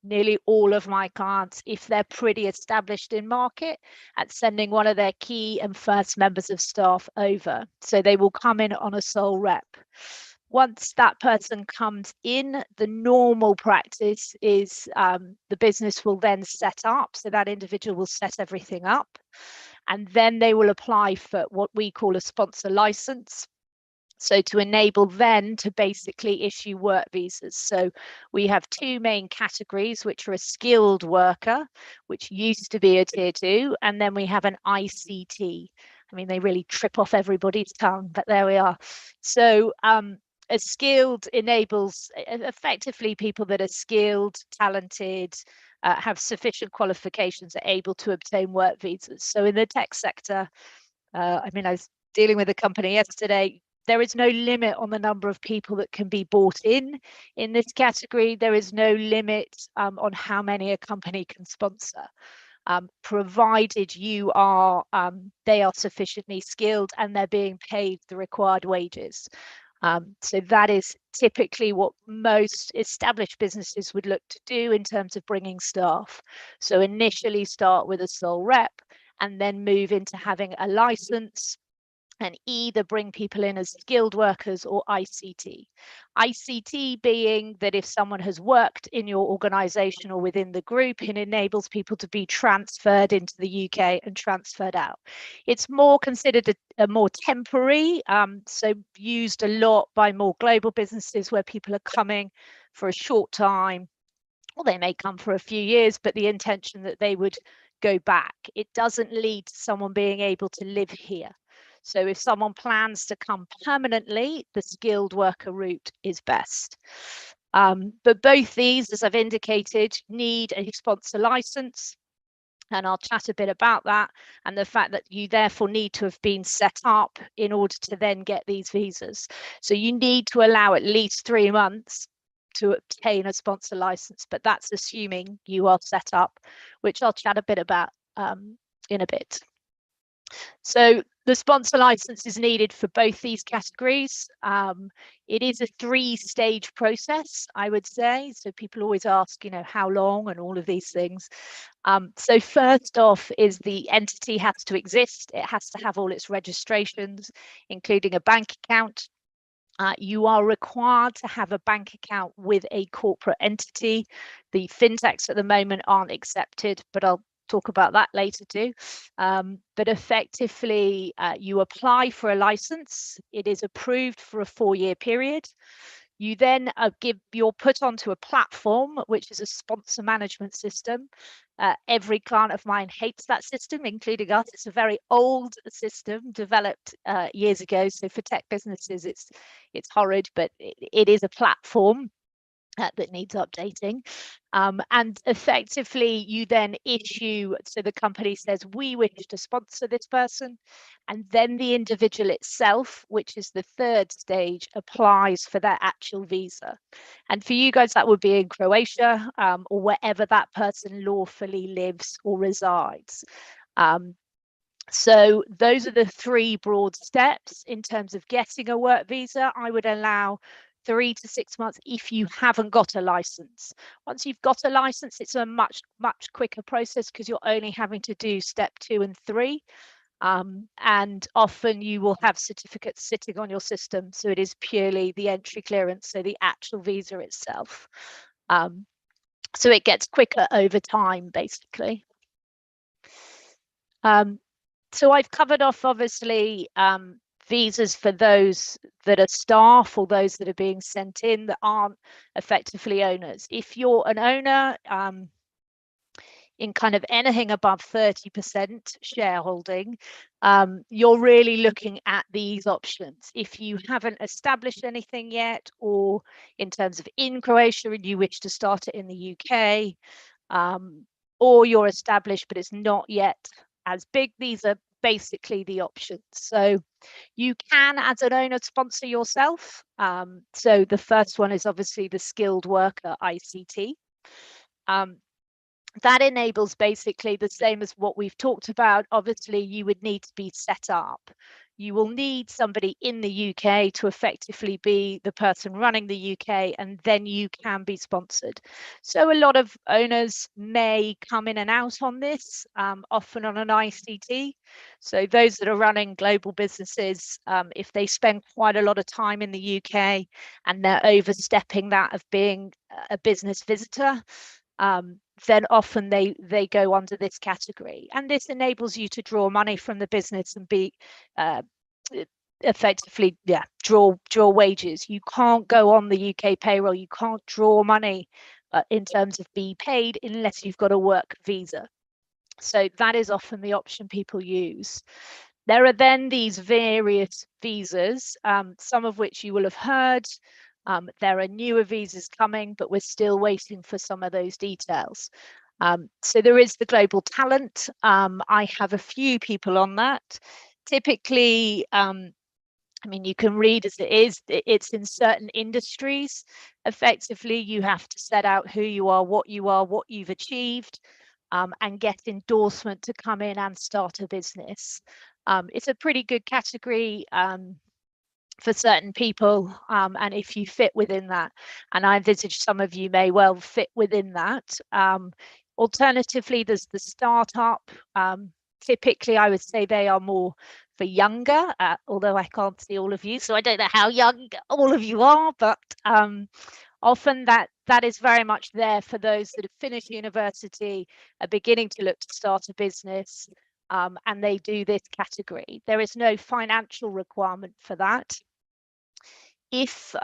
nearly all of my clients if they're pretty established in market at sending one of their key and first members of staff over. So they will come in on a sole rep. Once that person comes in, the normal practice is the business will then set up. So that individual will set everything up. And then they will apply for what we call a sponsor license. So to enable then to basically issue work visas. So we have two main categories, which are a skilled worker, which used to be a tier 2, and then we have an ICT. I mean, they really trip off everybody's tongue, but there we are. So a skilled enables effectively people that are skilled, talented, have sufficient qualifications, are able to obtain work visas. So in the tech sector, I mean, I was dealing with a company yesterday. There is no limit on the number of people that can be brought in this category. There is no limit on how many a company can sponsor, provided you are they are sufficiently skilled and they're being paid the required wages. So that is typically what most established businesses would look to do in terms of bringing staff. So initially start with a sole rep and then move into having a license and either bring people in as skilled workers or ICT. ICT being that if someone has worked in your organization or within the group, it enables people to be transferred into the UK and transferred out. It's more considered a more temporary, so used a lot by more global businesses where people are coming for a short time, or they may come for a few years, but the intention that they would go back. It doesn't lead to someone being able to live here. So if someone plans to come permanently, the skilled worker route is best. But both these, as I've indicated, need a sponsor license. And I'll chat a bit about that and the fact that you therefore need to have been set up in order to then get these visas. So you need to allow at least 3 months to obtain a sponsor license, but that's assuming you are set up, which I'll chat a bit about in a bit. So the sponsor license is needed for both these categories. It is a 3-stage process, I would say. So people always ask, you know, how long and all of these things. So first off is the entity has to exist. It has to have all its registrations, including a bank account. You are required to have a bank account with a corporate entity. The fintechs at the moment aren't accepted, but I'll talk about that later too. But effectively, you apply for a license. It is approved for a 4-year period. You then you're put onto a platform, which is a sponsor management system. Every client of mine hates that system, including us. It's a very old system developed years ago. So for tech businesses, it's horrid, but it is a platform. that needs updating. And effectively you then issue, so the company says we wish to sponsor this person, and then the individual itself, which is the third stage, applies for their actual visa. And for you guys that would be in Croatia, or wherever that person lawfully lives or resides. So those are the three broad steps in terms of getting a work visa. I would allow 3 to 6 months if you haven't got a license. Once you've got a license, it's a much quicker process because you're only having to do step 2 and 3. And often you will have certificates sitting on your system. So it is purely the entry clearance, so the actual visa itself. So it gets quicker over time, basically. So I've covered off, obviously, visas for those that are staff or those that are being sent in that aren't effectively owners. If you're an owner in kind of anything above 30% shareholding, you're really looking at these options. If you haven't established anything yet, or in terms of in Croatia and you wish to start it in the UK, or you're established but it's not yet as big, these are basically the options. So you can, as an owner, sponsor yourself. So the first one is obviously the skilled worker ICT. That enables basically the same as what we've talked about. Obviously, you would need to be set up. You will need somebody in the UK to effectively be the person running the UK, and then you can be sponsored. So a lot of owners may come in and out on this, often on an ICT. So those that are running global businesses, if they spend quite a lot of time in the UK and they're overstepping that of being a business visitor, then often they go under this category, and this enables you to draw money from the business and be effectively draw wages. You can't go on the UK payroll, you can't draw money in terms of be paid unless you've got a work visa. So that is often the option people use. There are then these various visas, some of which you will have heard. There are newer visas coming, but we're still waiting for some of those details. So there is the global talent. I have a few people on that. Typically, I mean, you can read as it is, it's in certain industries. Effectively, you have to set out who you are, what you've achieved, and get endorsement to come in and start a business. It's a pretty good category for certain people, and if you fit within that, and I envisage some of you may well fit within that. Alternatively, there's the startup. Typically, I would say they are more for younger, although I can't see all of you, so I don't know how young all of you are, but often that is very much there for those that have finished university, are beginning to look to start a business, and they do this category. There is no financial requirement for that. If,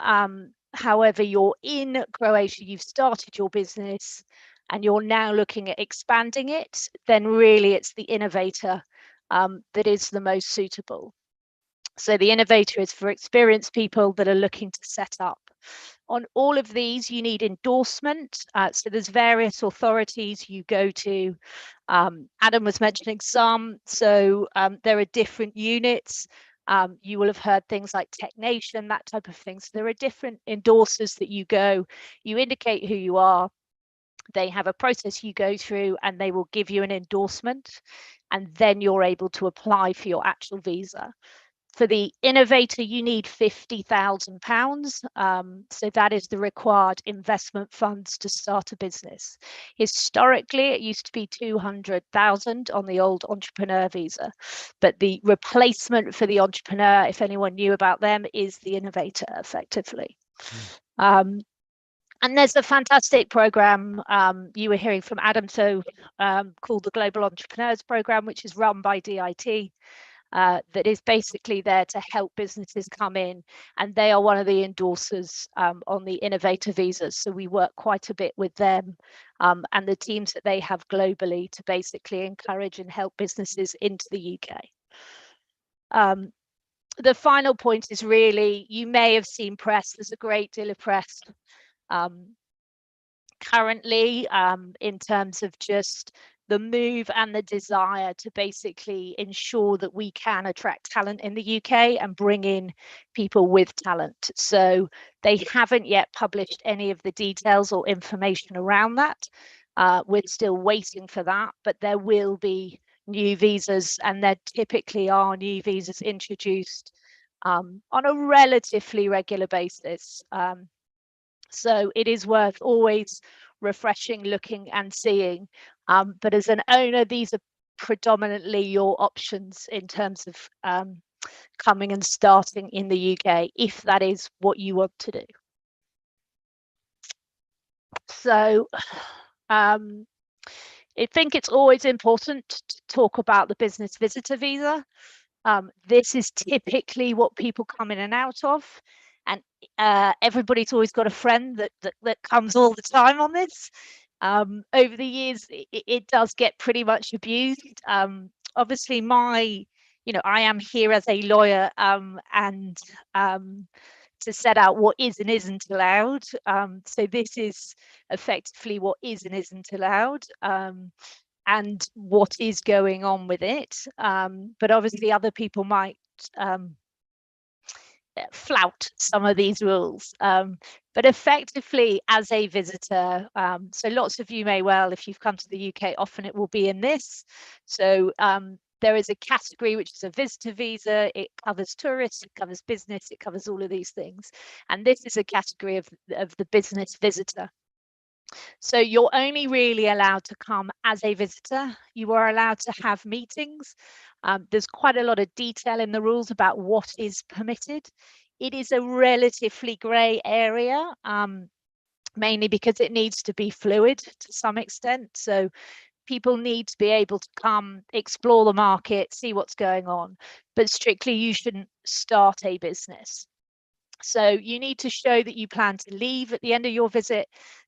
however, you're in Croatia, you've started your business and you're now looking at expanding it, then really it's the innovator that is the most suitable. So the innovator is for experienced people that are looking to set up. On all of these, you need endorsement. So there's various authorities you go to. Adam was mentioning some. So there are different units. You will have heard things like Technation, that type of thing. So there are different endorsers that you go. You indicate who you are. They have a process you go through, and they will give you an endorsement. And then you're able to apply for your actual visa. For the innovator, you need £50,000. So that is the required investment funds to start a business. Historically, it used to be 200,000 on the old entrepreneur visa, but the replacement for the entrepreneur, if anyone knew about them, is the innovator, effectively. And there's a fantastic program you were hearing from Adam, so called the Global Entrepreneurs Program, which is run by DIT. That is basically there to help businesses come in, and they are one of the endorsers on the innovator visas. So we work quite a bit with them and the teams that they have globally to basically encourage and help businesses into the UK. The final point is really, you may have seen press, there's a great deal of press currently, in terms of just the move and the desire to basically ensure that we can attract talent in the UK and bring in people with talent. So they haven't yet published any of the details or information around that. We're still waiting for that, but there will be new visas, and there typically are new visas introduced on a relatively regular basis. So it is worth always refreshing, looking and seeing. But as an owner, these are predominantly your options in terms of coming and starting in the UK, if that is what you want to do. So I think it's always important to talk about the business visitor visa. This is typically what people come in and out of. And everybody's always got a friend that comes all the time on this. Over the years, it does get pretty much abused. Obviously, I am here as a lawyer and to set out what is and isn't allowed. So this is effectively what is and isn't allowed. And what is going on with it. But obviously other people might flout some of these rules. But effectively as a visitor, so lots of you may well, if you've come to the UK, often it will be in this. So there is a category which is a visitor visa. It covers tourists, it covers business, it covers all of these things. And this is a category of the business visitor. So you're only really allowed to come as a visitor. You are allowed to have meetings. There's quite a lot of detail in the rules about what is permitted. It is a relatively grey area, mainly because it needs to be fluid to some extent. So people need to be able to come, explore the market, see what's going on, but strictly you shouldn't start a business. So you need to show that you plan to leave at the end of your visit,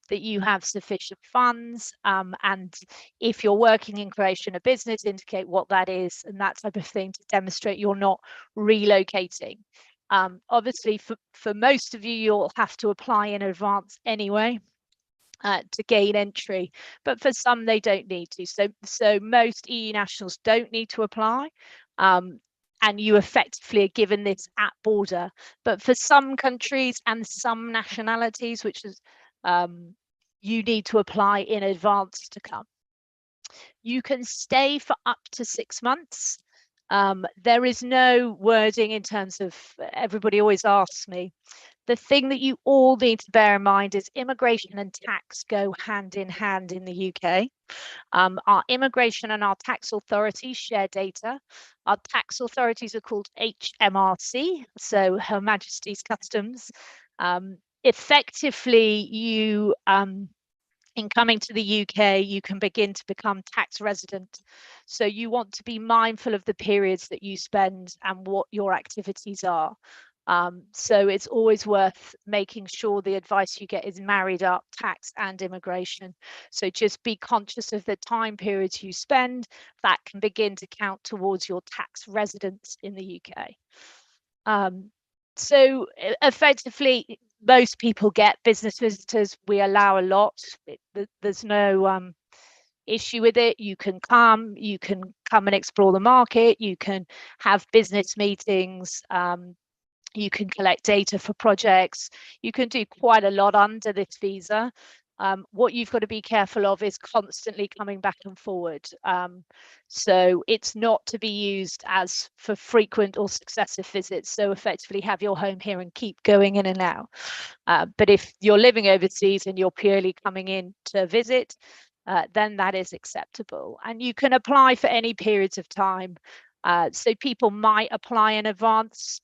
that you have sufficient funds, and if you're working in creation of business, indicate what that is and that type of thing to demonstrate you're not relocating. Obviously, for most of you, you'll have to apply in advance anyway to gain entry, but for some they don't need to. So most EU nationals don't need to apply. And you effectively are given this at border. But for some countries and some nationalities, which is you need to apply in advance to come. You can stay for up to 6 months. There is no wording in terms of, everybody always asks me, the thing that you all need to bear in mind is immigration and tax go hand in hand in the UK. Our immigration and our tax authorities share data. Our tax authorities are called HMRC, so Her Majesty's Customs. Effectively, you in coming to the UK, you can begin to become tax resident. So you want to be mindful of the periods that you spend and what your activities are. So it's always worth making sure the advice you get is married up, tax and immigration. So just be conscious of the time periods you spend. That can begin to count towards your tax residence in the UK. So effectively, most people get business visitors. We allow a lot. There's no issue with it. You can come and explore the market. You can have business meetings. You can collect data for projects. You can do quite a lot under this visa. What you've got to be careful of is constantly coming back and forward. So it's not to be used as for frequent or successive visits. So effectively have your home here and keep going in and out. But if you're living overseas and you're purely coming in to visit, then that is acceptable. And you can apply for any periods of time. So people might apply in advance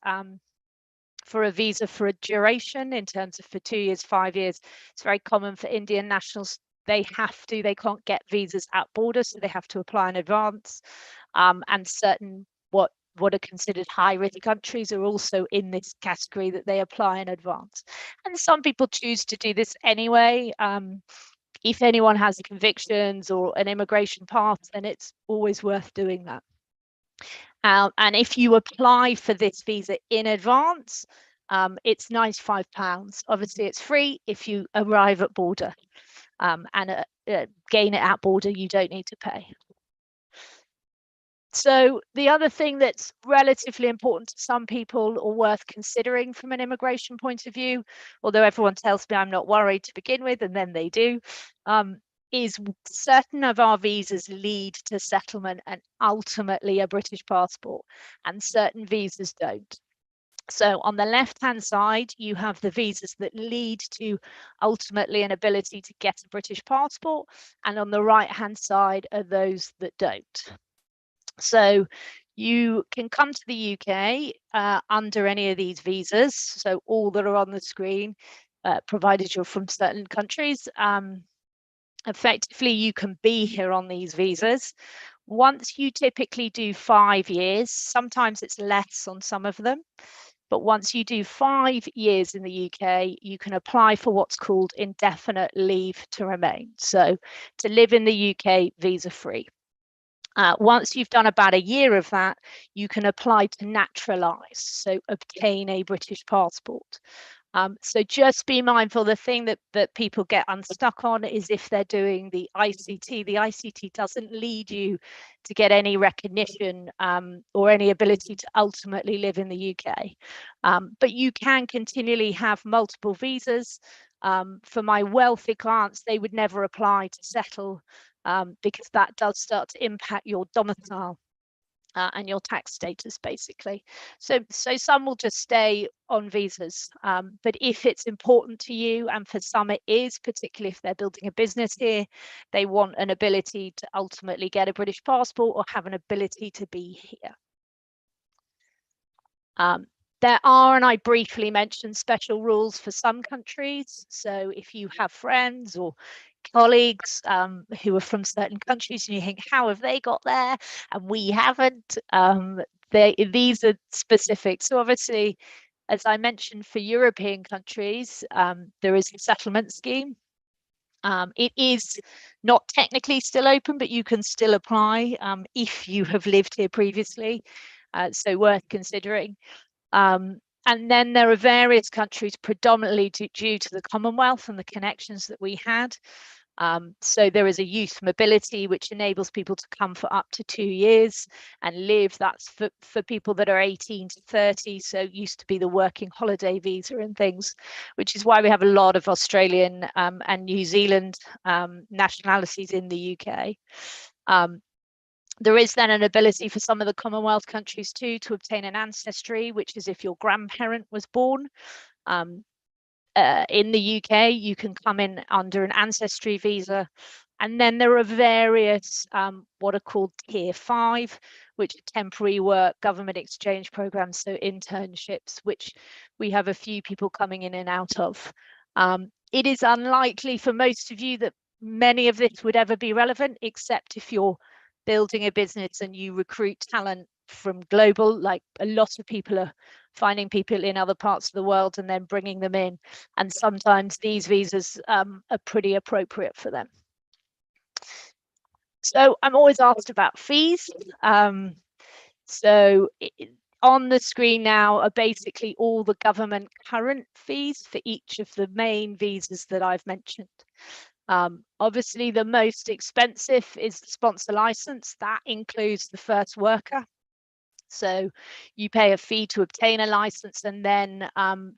for a visa for a duration in terms of for 2 years, 5 years. It's very common for Indian nationals. They can't get visas at border, so they have to apply in advance. And certain what are considered high-risk countries are also in this category that they apply in advance. And some people choose to do this anyway. If anyone has convictions or an immigration path, then it's always worth doing that. And if you apply for this visa in advance, it's £95. Obviously, it's free if you arrive at border, and gain it at border, you don't need to pay. So the other thing that's relatively important to some people or worth considering from an immigration point of view, although everyone tells me I'm not worried to begin with, and then they do, is certain of our visas lead to settlement and ultimately a British passport, and certain visas don't. So on the left-hand side, you have the visas that lead to ultimately an ability to get a British passport, and on the right-hand side are those that don't. So you can come to the UK under any of these visas, so all that are on the screen, provided you're from certain countries. Effectively, you can be here on these visas. Once you typically do 5 years, sometimes it's less on some of them, but once you do 5 years in the UK, you can apply for what's called indefinite leave to remain. So to live in the UK visa free. Once you've done about a year of that, you can apply to naturalise, so obtain a British passport. So just be mindful, the thing that people get unstuck on is if they're doing the ICT. The ICT doesn't lead you to get any recognition or any ability to ultimately live in the UK. But you can continually have multiple visas. For my wealthy clients, they would never apply to settle because that does start to impact your domicile and your tax status, basically. So some will just stay on visas, but if it's important to you, and for some it is, particularly if they're building a business here, they want an ability to ultimately get a British passport or have an ability to be here. There are, and I briefly mentioned, special rules for some countries. So if you have friends or colleagues who are from certain countries and you think, how have they got there and we haven't, these are specific. So obviously, as I mentioned, for European countries, there is a settlement scheme. It is not technically still open, but you can still apply if you have lived here previously, so worth considering. And then there are various countries, predominantly due to the Commonwealth and the connections that we had. So there is a youth mobility, which enables people to come for up to 2 years and live. That's for people that are 18 to 30. So it used to be the working holiday visa and things, which is why we have a lot of Australian and New Zealand nationalities in the UK. There is then an ability for some of the Commonwealth countries too to obtain an ancestry, which is if your grandparent was born. In the UK, you can come in under an ancestry visa. And then there are various what are called Tier 5, which are temporary work, government exchange programs, so internships, which we have a few people coming in and out of. It is unlikely for most of you that many of this would ever be relevant, except if you're building a business and you recruit talent from global, like a lot of people are finding people in other parts of the world and then bringing them in. And sometimes these visas are pretty appropriate for them. So I'm always asked about fees. So on the screen now are basically all the government current fees for each of the main visas that I've mentioned. Obviously, the most expensive is the sponsor license. That includes the first worker. So you pay a fee to obtain a license, and then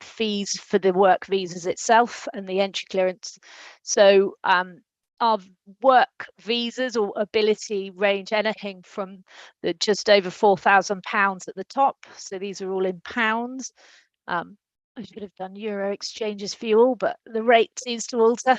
fees for the work visas itself and the entry clearance. So our work visas or ability range anything from the just over £4,000 at the top. So these are all in pounds. I should have done euro exchanges for you all, but the rate seems to alter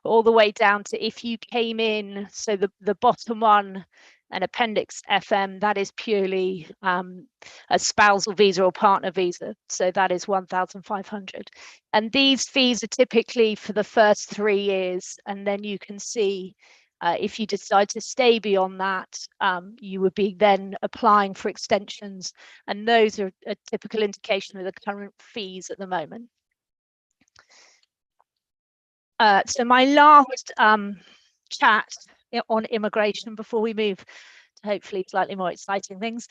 all the way down to if you came in. So the bottom one, an appendix FM, that is purely a spousal visa or partner visa. So that is 1,500. And these fees are typically for the first 3 years. And then you can see if you decide to stay beyond that, you would be then applying for extensions. And those are a typical indication of the current fees at the moment. So my last chat on immigration before we move hopefully slightly more exciting things,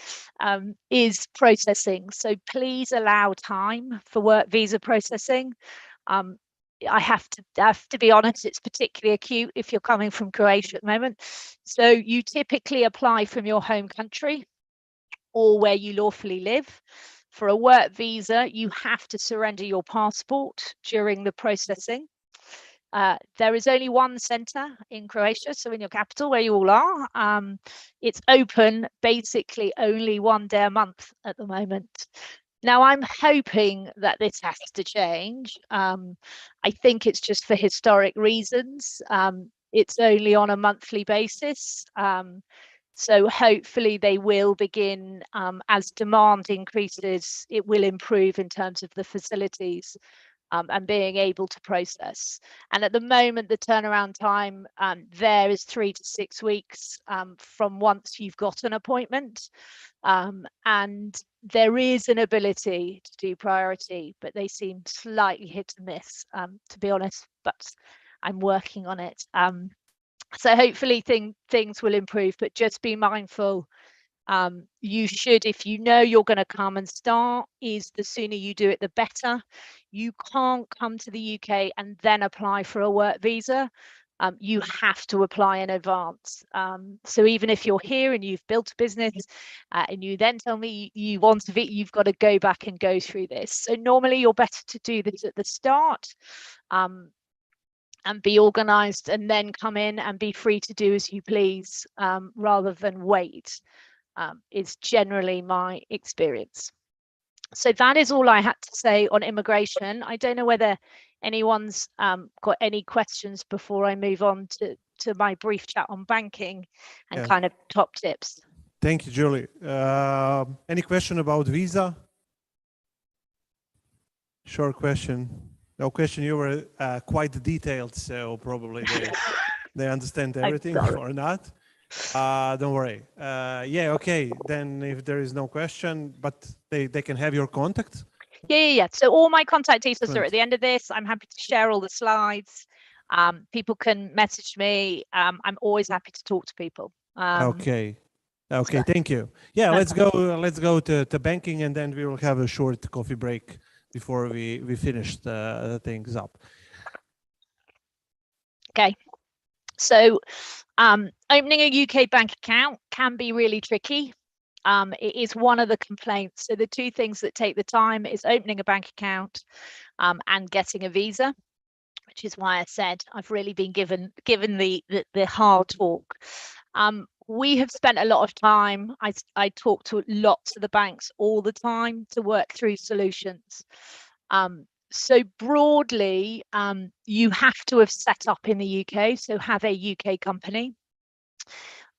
is processing. So please allow time for work visa processing. I have to be honest, it's particularly acute if you're coming from Croatia at the moment. So you typically apply from your home country or where you lawfully live. For a work visa, you have to surrender your passport during the processing. There is only one centre in Croatia, so in your capital where you all are. It's open basically only 1 day a month at the moment. Now, I'm hoping that this has to change. I think it's just for historic reasons. It's only on a monthly basis. So hopefully they will begin, as demand increases, it will improve in terms of the facilities and being able to process. And at the moment, the turnaround time there is 3 to 6 weeks from once you've got an appointment. And there is an ability to do priority, but they seem slightly hit and miss, to be honest, but I'm working on it. So hopefully things will improve, but just be mindful. You should, if you know you're going to come and start, is the sooner you do it, the better. You can't come to the UK and then apply for a work visa. You have to apply in advance. So even if you're here and you've built a business and you then tell me you want it, you've got to go back and go through this. So normally you're better to do this at the start. And be organized and then come in and be free to do as you please, rather than wait, is generally my experience. So that is all I had to say on immigration. I don't know whether anyone's got any questions before I move on to my brief chat on banking and kind of top tips. Thank you, Julie. Any question about visa? Short question. No question. You were quite detailed, so probably they understand everything or not. Don't worry. Yeah, okay. Then if there is no question, but they can have your contact. Yeah. So all my contact details are at the end of this. I'm happy to share all the slides. People can message me. I'm always happy to talk to people. Okay. Thank you. Yeah, let's go to banking, and then we will have a short coffee break before we finish the things up. Okay. So opening a UK bank account can be really tricky. It is one of the complaints. So the two things that take the time is opening a bank account and getting a visa, which is why I said I've really been given the hard talk. We have spent a lot of time. I talk to lots of the banks all the time to work through solutions. So broadly, you have to have set up in the UK, so have a UK company.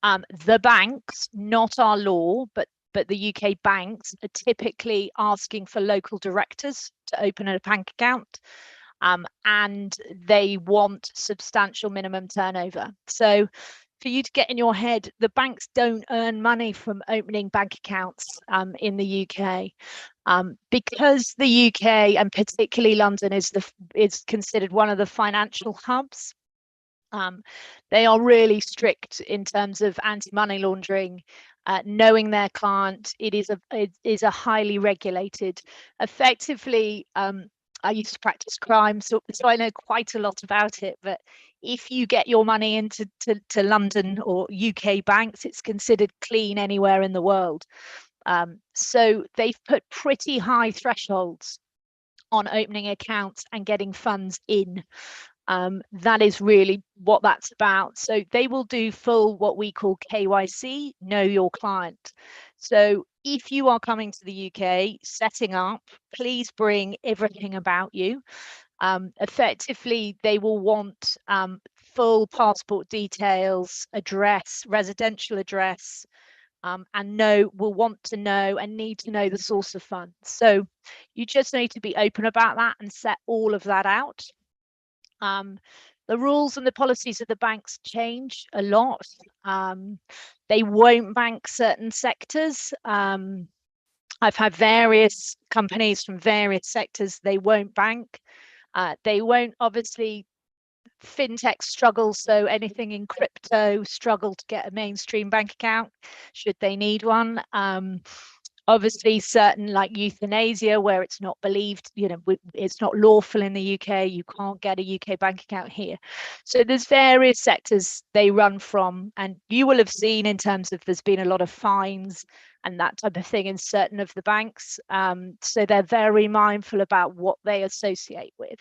The banks, not our law, but the UK banks are typically asking for local directors to open a bank account, and they want substantial minimum turnover. So for you to get in your head, the banks don't earn money from opening bank accounts in the UK. Because the UK and particularly London is considered one of the financial hubs. They are really strict in terms of anti-money laundering, knowing their client. It is a highly regulated. Effectively, I used to practice crime, so I know quite a lot about it. But if you get your money into London or UK banks, it's considered clean anywhere in the world. So they've put pretty high thresholds on opening accounts and getting funds in. That is really what that's about. So they will do full what we call KYC, know your client. So if you are coming to the UK, setting up, please bring everything about you. Effectively, they will want full passport details, address, residential address, and will want to know and need to know the source of funds. So you just need to be open about that and set all of that out. The rules and the policies of the banks change a lot. They won't bank certain sectors. I've had various companies from various sectors they won't bank. They won't obviously fintech struggle, so anything in crypto struggle to get a mainstream bank account should they need one. Obviously, certain like euthanasia, where it's not believed, it's not lawful in the UK, you can't get a UK bank account here. So there's various sectors they run from, and you will have seen in terms of there's been a lot of fines and that type of thing in certain of the banks. So they're very mindful about what they associate with.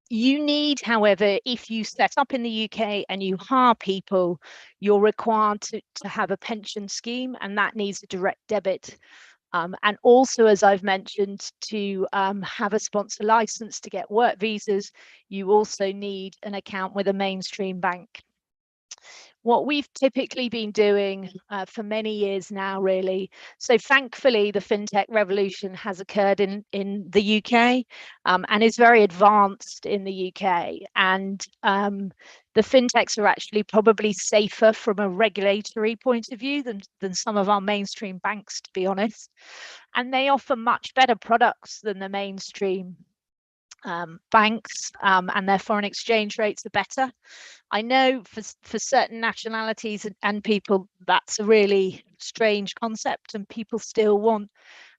You need, however, if you set up in the UK and you hire people, you're required to have a pension scheme, and that needs a direct debit. And also, as I've mentioned, to have a sponsor license to get work visas, you also need an account with a mainstream bank. What we've typically been doing for many years now, really. So thankfully, the fintech revolution has occurred in the UK and is very advanced in the UK. And the fintechs are actually probably safer from a regulatory point of view than some of our mainstream banks, to be honest. And they offer much better products than the mainstream banks, and their foreign exchange rates are better. I know for certain nationalities and people, that's a really strange concept, and people still want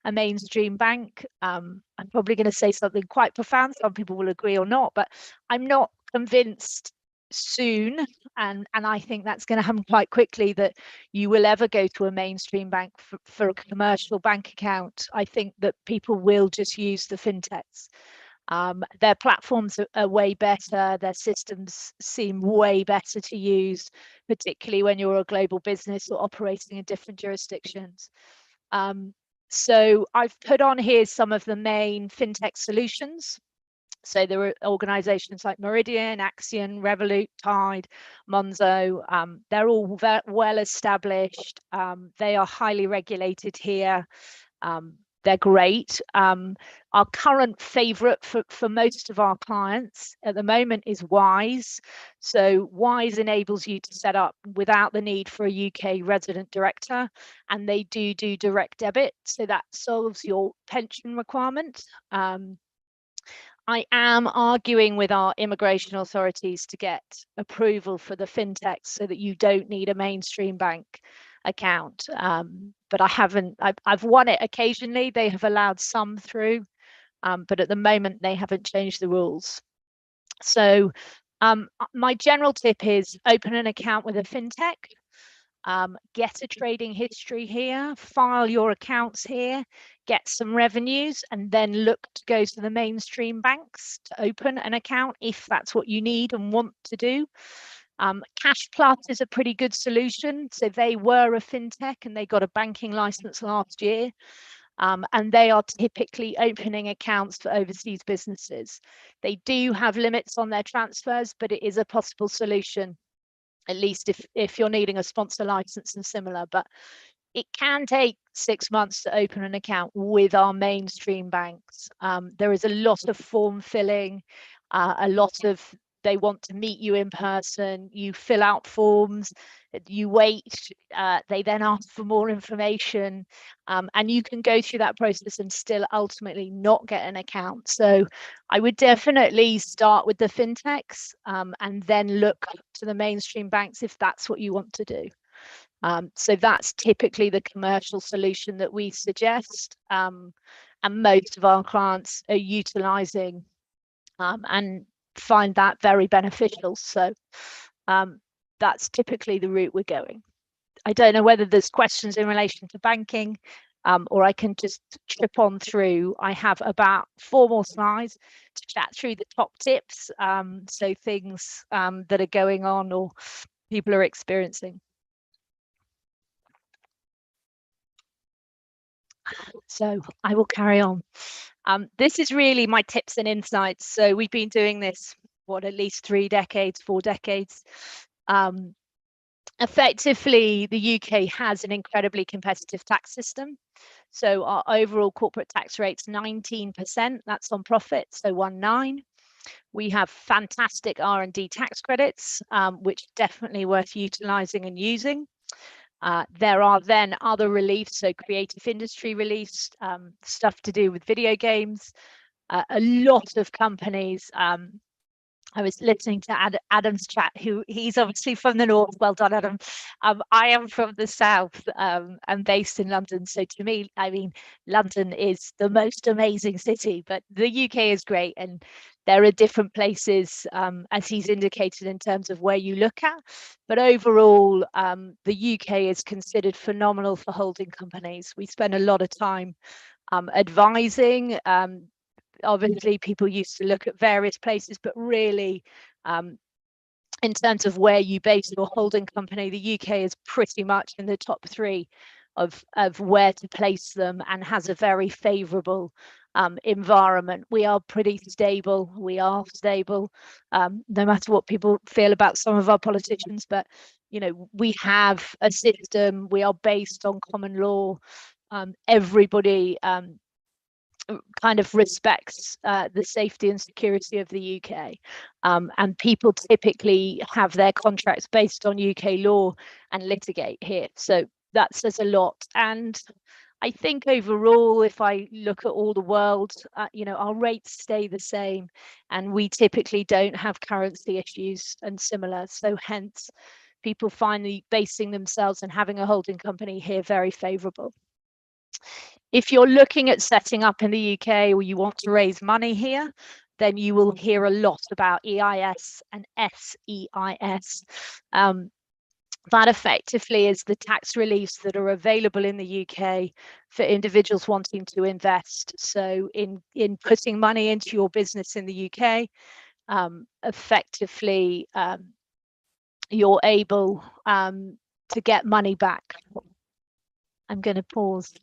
a mainstream bank. I'm probably going to say something quite profound. Some people will agree or not, but I'm not convinced soon, and I think that's going to happen quite quickly, that you will ever go to a mainstream bank for a commercial bank account. I think that people will just use the fintechs. Their platforms are way better. Their systems seem way better to use, particularly when you're a global business or operating in different jurisdictions. So I've put on here some of the main fintech solutions. So there are organizations like Meridian, Axion, Revolut, Tide, Monzo. They're all well established. They are highly regulated here. They're great. Our current favorite for most of our clients at the moment is Wise. So Wise enables you to set up without the need for a UK resident director, and they do direct debit. So that solves your pension requirement. I am arguing with our immigration authorities to get approval for the fintechs so that you don't need a mainstream bank account. But I haven't, I've won it occasionally. They have allowed some through, but at the moment they haven't changed the rules. So my general tip is open an account with a fintech. Get a trading history here, file your accounts here, get some revenues, and then look to go to the mainstream banks to open an account if that's what you need and want to do. Cash Plus is a pretty good solution. So they were a fintech and they got a banking license last year. And they are typically opening accounts for overseas businesses. They do have limits on their transfers, but it is a possible solution, at least if you're needing a sponsor license and similar. But it can take 6 months to open an account with our mainstream banks. There is a lot of form filling, a lot of, they want to meet you in person, you fill out forms, you wait, they then ask for more information, and you can go through that process and still ultimately not get an account. So I would definitely start with the fintechs, and then look to the mainstream banks if that's what you want to do. So that's typically the commercial solution that we suggest, and most of our clients are utilizing and find that very beneficial. So that's typically the route we're going. I don't know whether there's questions in relation to banking, or I can just trip on through. I have about 4 more slides to chat through the top tips, so things that are going on or people are experiencing. So I will carry on. This is really my tips and insights. So we've been doing this, at least 3 decades, 4 decades. Effectively, the UK has an incredibly competitive tax system. So our overall corporate tax rate's 19%. That's on profit, so 19. We have fantastic R&D tax credits, which are definitely worth utilising and using. There are then other reliefs, so creative industry reliefs, stuff to do with video games. A lot of companies I was listening to Adam's chat, who he's obviously from the north. Well done, Adam. I am from the south, and based in London. So to me, I mean, London is the most amazing city, but the UK is great, and there are different places, as he's indicated, in terms of where you look at. But overall, the UK is considered phenomenal for holding companies. We spend a lot of time advising. Obviously people used to look at various places, but really in terms of where you base your holding company, the UK is pretty much in the top 3 of where to place them, and has a very favorable environment. We are pretty stable. We are stable, no matter what people feel about some of our politicians. But you know, we have a system. We are based on common law. Everybody kind of respects the safety and security of the UK, and people typically have their contracts based on UK law and litigate here. So that says a lot. And I think overall, if I look at all the world, you know, our rates stay the same, and we typically don't have currency issues and similar. So hence, people find basing themselves and having a holding company here very favourable. If you're looking at setting up in the UK, or you want to raise money here, then you will hear a lot about EIS and SEIS. That effectively is the tax reliefs that are available in the UK for individuals wanting to invest. So in putting money into your business in the UK, effectively you're able to get money back. I'm going to pause.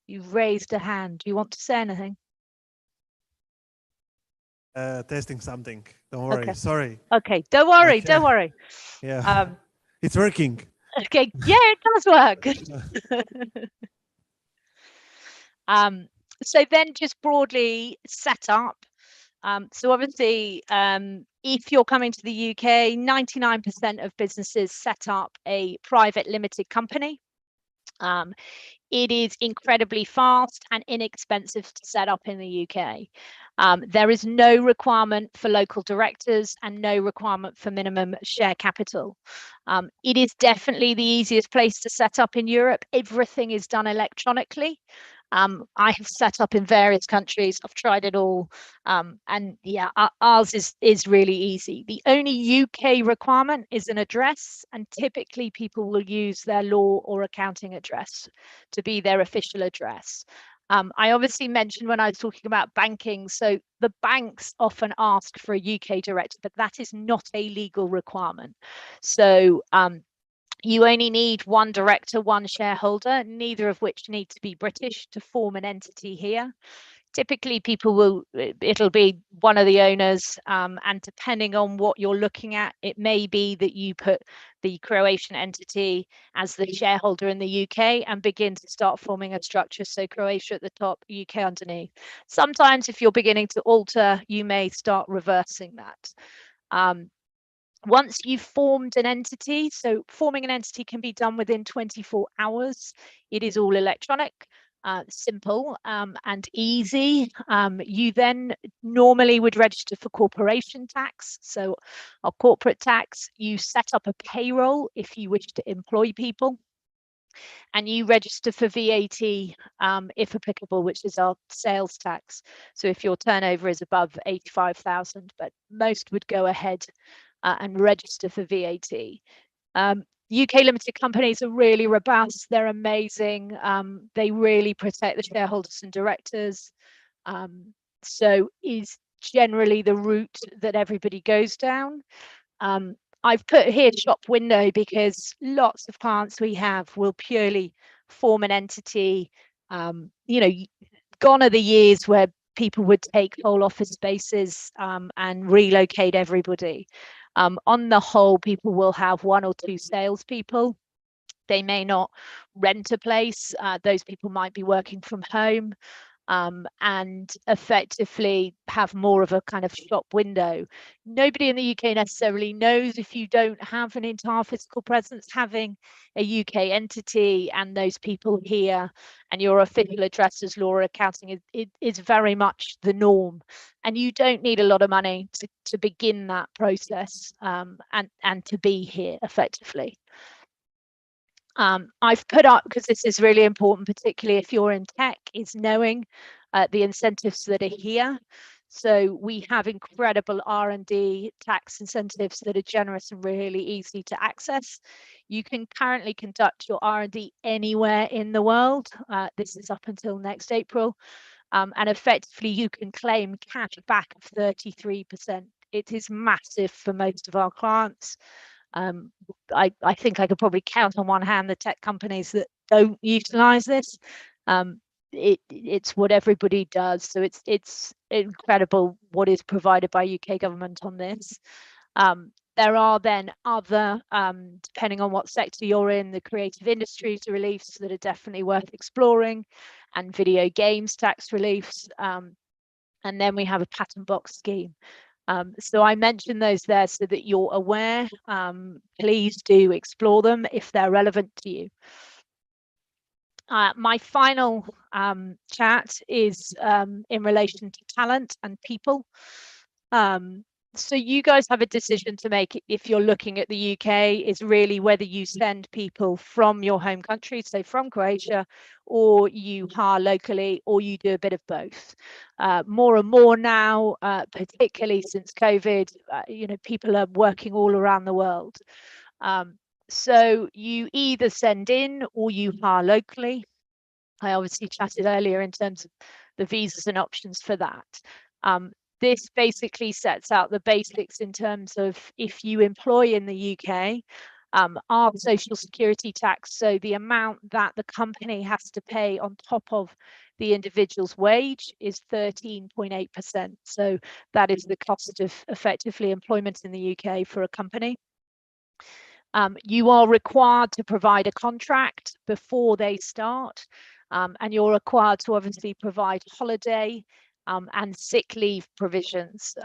You've raised a hand. Do you want to say anything? Testing something. Don't worry. Okay. Sorry. Okay. Don't worry. Okay. Don't worry. Yeah. It's working. Okay. Yeah, it does work. So then just broadly set up. So obviously, if you're coming to the UK, 99% of businesses set up a private limited company. It is incredibly fast and inexpensive to set up in the UK. There is no requirement for local directors and no requirement for minimum share capital. It is definitely the easiest place to set up in Europe. Everything is done electronically. I have set up in various countries. I've tried it all, and yeah, ours is really easy. The only UK requirement is an address, and typically people will use their law or accounting address to be their official address. I obviously mentioned when I was talking about banking, so the banks often ask for a UK director, but that is not a legal requirement. So you only need one director, one shareholder, neither of which need to be British to form an entity here. Typically it'll be one of the owners, and depending on what you're looking at, it may be that you put the Croatian entity as the shareholder in the UK and begin to start forming a structure. So Croatia at the top, UK underneath. Sometimes if you're beginning to alter, you may start reversing that. Once you've formed an entity, so forming an entity can be done within 24 hours. It is all electronic, simple, and easy. You then normally would register for corporation tax. So our corporate tax, you set up a payroll if you wish to employ people, and you register for VAT if applicable, which is our sales tax. So if your turnover is above 85,000, but most would go ahead and register for VAT. UK limited companies are really robust. They're amazing. They really protect the shareholders and directors. So is generally the route that everybody goes down. I've put here shop window because lots of clients we have will purely form an entity. You know, gone are the years where people would take whole office spaces and relocate everybody. On the whole, people will have one or two salespeople. They may not rent a place. Those people might be working from home. and effectively have more of a kind of shop window. Nobody in the UK necessarily knows if you don't have an entire physical presence. Having a UK entity and those people here and your official address as law or accounting is very much the norm. And you don't need a lot of money to begin that process and to be here effectively. I've put up, because this is really important, particularly if you're in tech, is knowing the incentives that are here. So we have incredible R&D tax incentives that are generous and really easy to access. You can currently conduct your R&D anywhere in the world. This is up until next April. And effectively, you can claim cash back of 33%. It is massive for most of our clients. I think I could probably count on one hand the tech companies that don't utilize this. It's what everybody does, so it's incredible what is provided by UK government on this. There are then other, depending on what sector you're in, the creative industries reliefs that are definitely worth exploring, and video games tax reliefs. And then we have a patent box scheme. So I mentioned those there so that you're aware. Please do explore them if they're relevant to you. My final chat is in relation to talent and people. So you guys have a decision to make if you're looking at the UK, is really whether you send people from your home country, say from Croatia, or you hire locally, or you do a bit of both. More and more now, particularly since COVID, you know, people are working all around the world. So you either send in or you hire locally. I obviously chatted earlier in terms of the visas and options for that. This basically sets out the basics in terms of if you employ in the UK, our social security tax, so the amount that the company has to pay on top of the individual's wage is 13.8%. So that is the cost of effectively employment in the UK for a company. You are required to provide a contract before they start, and you're required to obviously provide holiday and sick leave provisions.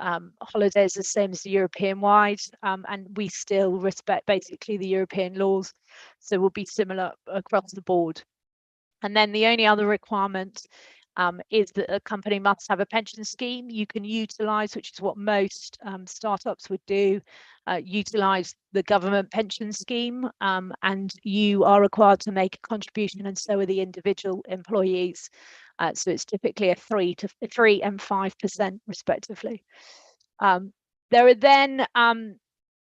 Holiday is the same as the European-wide, and we still respect basically the European laws, so will be similar across the board. And then the only other requirement is that a company must have a pension scheme you can utilize, which is what most startups would do, utilize the government pension scheme, and you are required to make a contribution, and so are the individual employees. So it's typically a 3 and 5% respectively. There are then,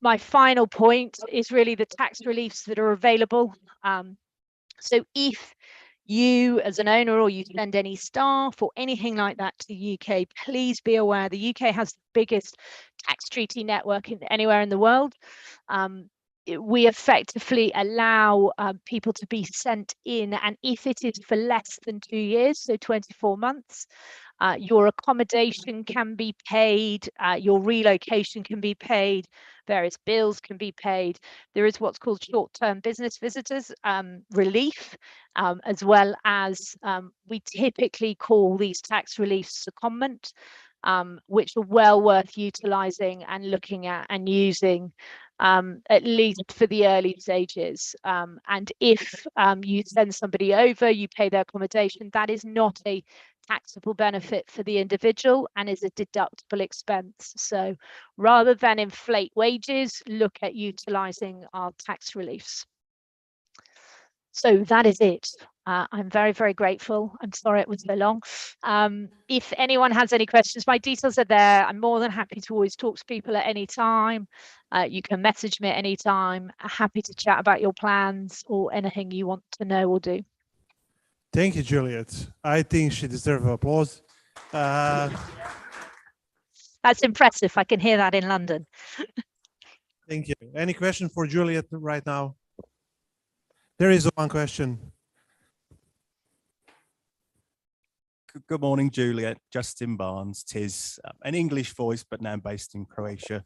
my final point is really the tax reliefs that are available. So if you as an owner or you send any staff or anything like that to the UK, please be aware the UK has the biggest tax treaty network anywhere in the world. We effectively allow people to be sent in, and if it is for less than 2 years, so 24 months, your accommodation can be paid, your relocation can be paid, various bills can be paid. There is what's called short-term business visitors relief, as well as we typically call these tax reliefs secondment, which are well worth utilising and looking at and using, at least for the early stages. And if you send somebody over, you pay their accommodation, that is not a taxable benefit for the individual and is a deductible expense. So rather than inflate wages, look at utilising our tax reliefs. So that is it. I'm very, very grateful. I'm sorry it was so long. If anyone has any questions, my details are there. I'm more than happy to always talk to people at any time. You can message me at any time. Happy to chat about your plans or anything you want to know or do. Thank you, Juliet. I think she deserves applause. That's impressive. I can hear that in London. Thank you. Any question for Juliet right now? There is one question. Good morning, Juliet. Justin Barnes. Tis an English voice, but now based in Croatia.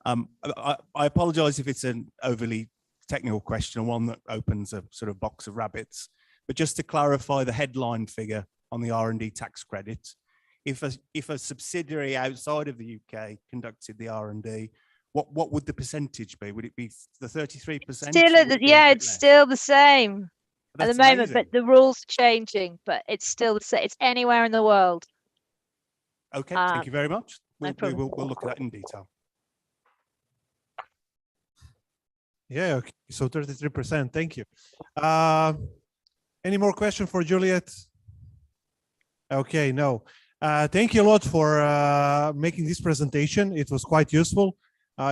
I apologize if it's an overly technical question, one that opens a sort of box of rabbits. But just to clarify the headline figure on the R&D tax credit. If a subsidiary outside of the UK conducted the R&D, what would the percentage be? Would it be the 33%? Still, yeah, it's still the same at the moment, but the rules are changing. But it's still the same. It's anywhere in the world. Okay, thank you very much. No We'll look at that in detail. Yeah, okay. So 33%. Thank you. Any more question for Juliet? Okay, no. Thank you a lot for making this presentation. It was quite useful.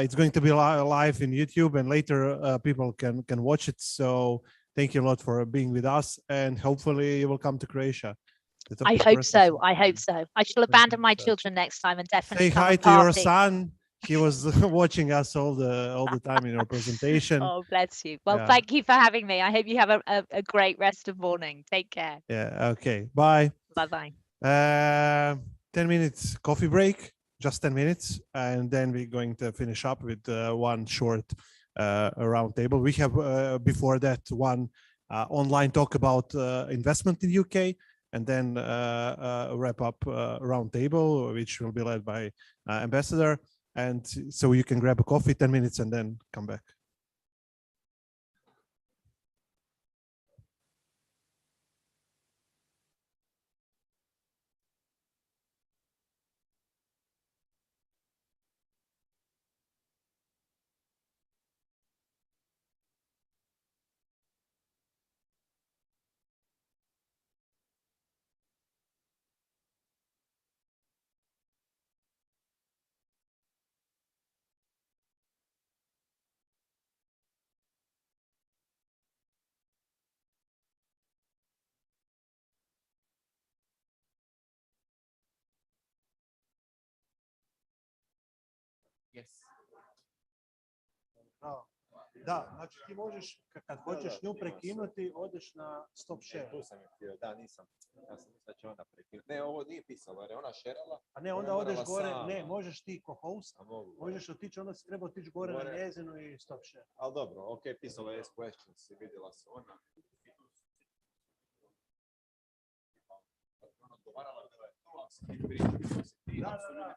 It's going to be live in YouTube, and later people can watch it. So thank you a lot for being with us, and hopefully you will come to Croatia. I hope so. I hope so. I shall abandon my children next time and definitely say come hi and to your party. son. He was watching us all the time in our presentation. Oh, bless you. Well, Yeah. thank you for having me. I hope you have a great rest of morning. Take care. Yeah. Okay. Bye. Bye-bye. 10 minutes coffee break, just 10 minutes, and then we're going to finish up with one short round table. We have before that one online talk about investment in UK, and then wrap up round table, which will be led by ambassador. And so you can grab a coffee, 10 minutes, and then come back. Yes. Da, znači ti možeš, kad hoćeš nju prekinuti, odeš na stop share. Tu sam je htio, da, nisam. Ja sam mislio da će ona prekinuti. Ne, ovo nije pisalo, jer je ona šerala. A ne, onda odeš gore, ne, možeš ti ko host, možeš otići, onda si treba otići gore na njezinu i stop share. Ali dobro, ok, pisalo je questions i vidjela se ona. Ona odgovarala da je to, ali se ti priča, da.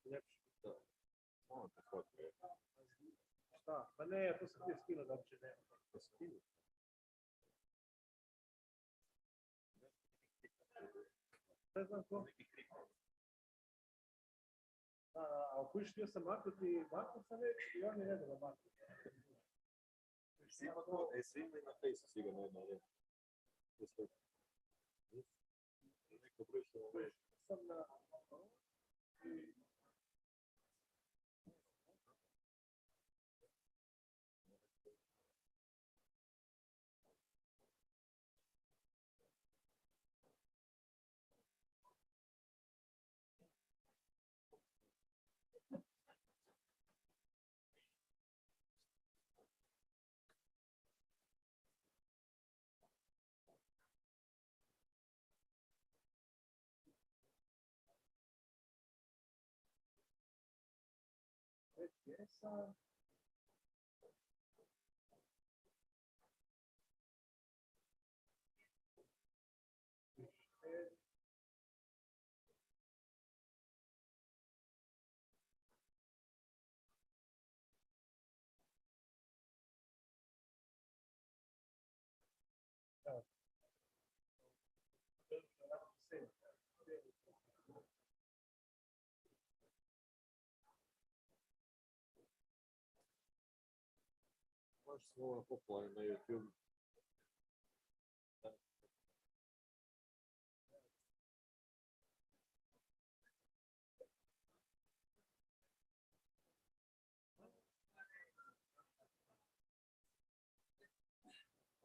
Malo te fotke. Šta? Ma ne, to sam htio skinuti, uopće ne. Ne znam ko. A kužiš, htio sam maknuti, maknuo sam već i on je ne da maknuti. Svi imaju na Facebooku sigurno jedna riječ. Neko prišlo na već. Sam na... Jesam. Možeš svoje popularno na YouTube.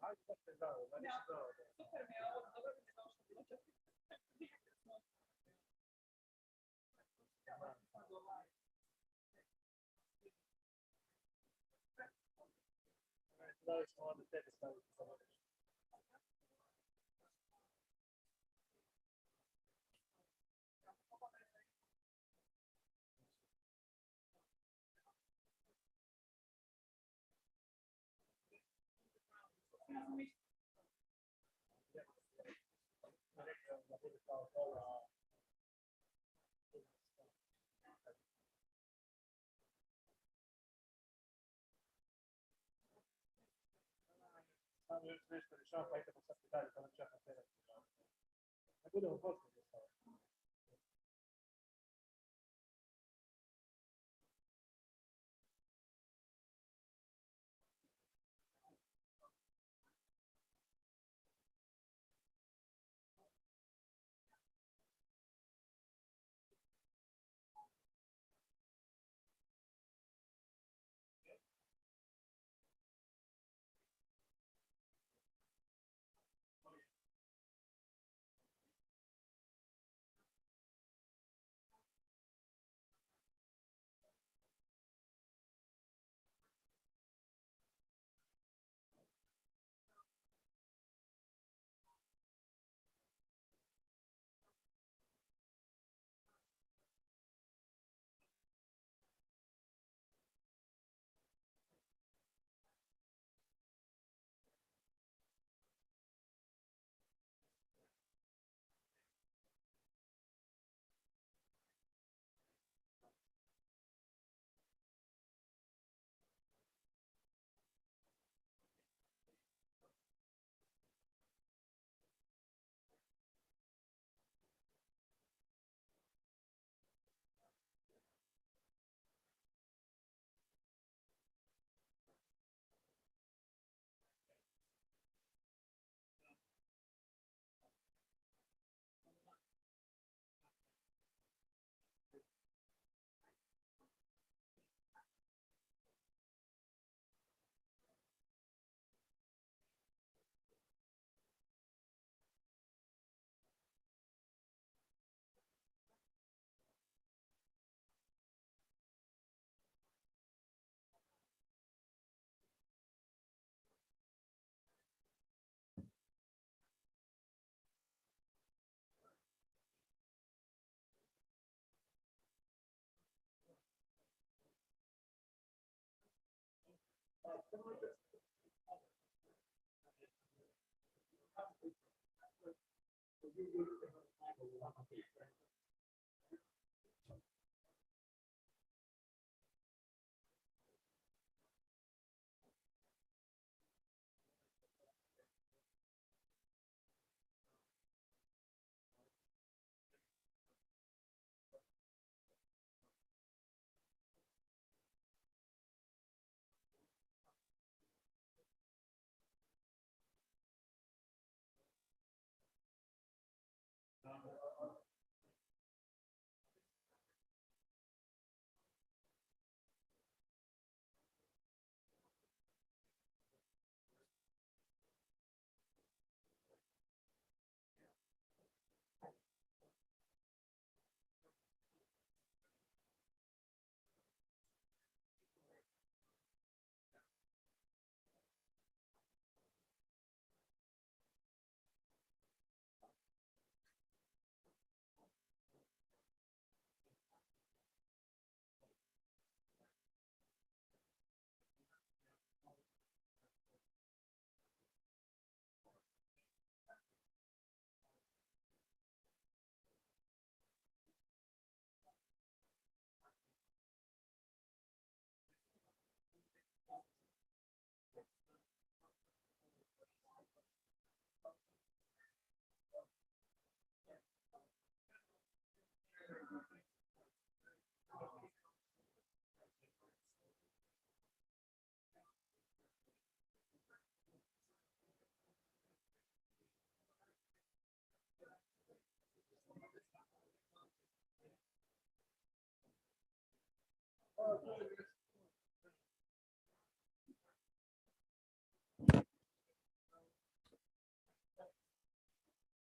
Ajde, da te dao, da nisi dao. Super mi je ovo, dobro mi je došlo, bilo će Da li smo onda tebe staviti za vodič? Da bude kao pola. Samo još nešto rješavam, pa idemo sad i dalje, pa nam čekam tebe. Ne budemo poslije rješavati.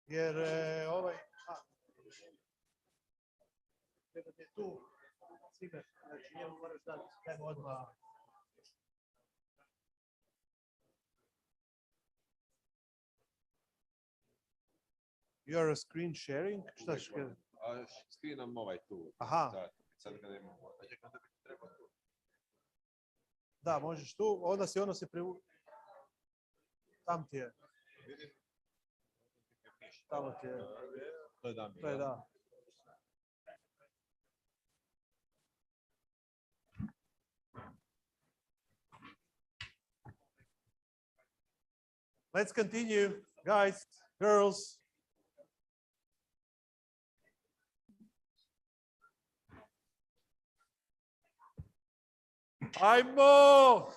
Jer kada je tu cimer, znači njemu moraš dati temu odmah. You're screen sharing? Šta ćeš kada? Screenam ovaj tu. Aha. Sad kada imamo. Onda bi trebao tu. Da, možeš tu, onda se privuči. Tam ti je. Tamo ti je. To je Damir. To je da. Let's continue, guys, girls. Ajmo!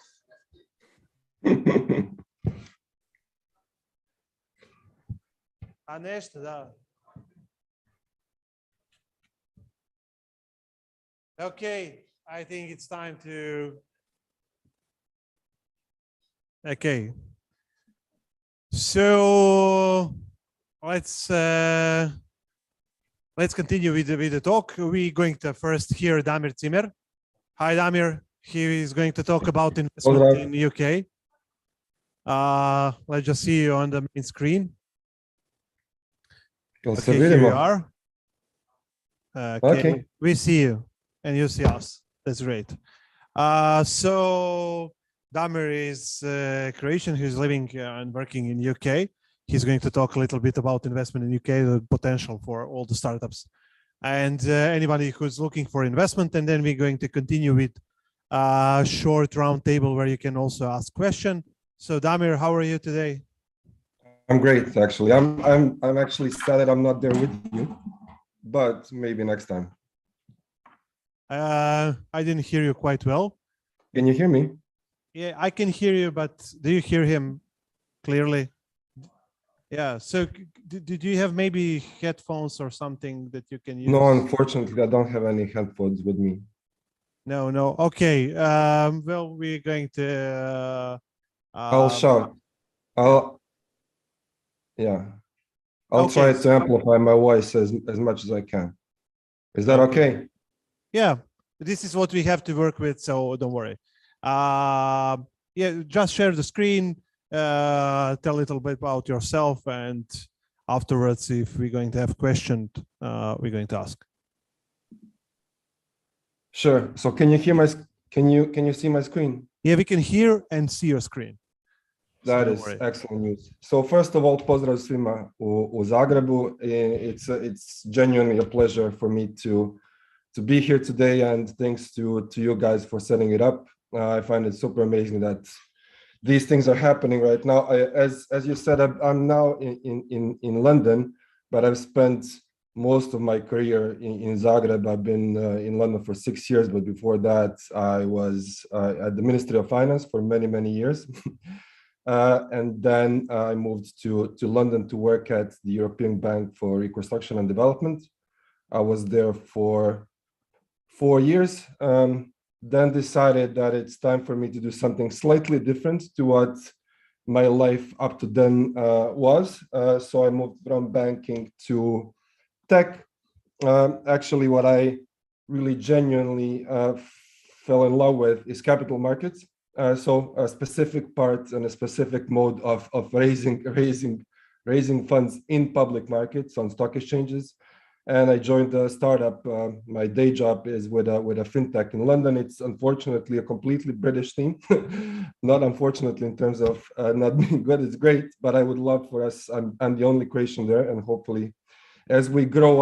A nešto, da. Okay, I think it's time to. Okay. So let's continue with the talk. We're going to first hear Damir Zimmer. Hi, Damir. He is going to talk about investment in UK. Let's just see you on the main screen. Okay, here you are. Okay, we see you and you see us. That's great. So Damir is Croatian who's living and working in UK. He's going to talk a little bit about investment in UK, the potential for all the startups and anybody who's looking for investment. And then we're going to continue with a short round table where you can also ask questions. So Damir, how are you today? I'm great, actually. I'm actually sad that I'm not there with you, but maybe next time. I didn't hear you quite well. Can you hear me? Yeah, I can hear you, but do you hear him clearly? Yeah. So did you have maybe headphones or something that you can use? No, unfortunately, I don't have any headphones with me. No. Okay. Well, we're going to. I'll shout. I'll try to amplify my voice as much as I can. Is that okay? Yeah, this is what we have to work with, so don't worry. Yeah, just share the screen, tell a little bit about yourself, and afterwards, if we're going to have questions, we're going to ask. Sure. So can you hear can you see my screen? Yeah, we can hear and see your screen. That is excellent news. So first of all, pozdrav svima u Zagrebu. It's genuinely a pleasure for me to be here today, and thanks to you guys for setting it up. I find it super amazing that these things are happening right now. As you said, I'm now in London, but I've spent most of my career in Zagreb. I've been in London for 6 years, but before that, I was at the Ministry of Finance for many years. And then I moved to London to work at the European Bank for Reconstruction and Development. I was there for 4 years, then decided that it's time for me to do something slightly different to what my life up to then was. So I moved from banking to tech. Actually, what I really genuinely fell in love with is capital markets. So a specific part and a specific mode of raising funds in public markets on stock exchanges. And I joined a startup. My day job is with a fintech in London. It's unfortunately a completely British team. Not unfortunately in terms of not being good. It's great, but I would love for us. I'm the only Croatian there, and hopefully, as we grow,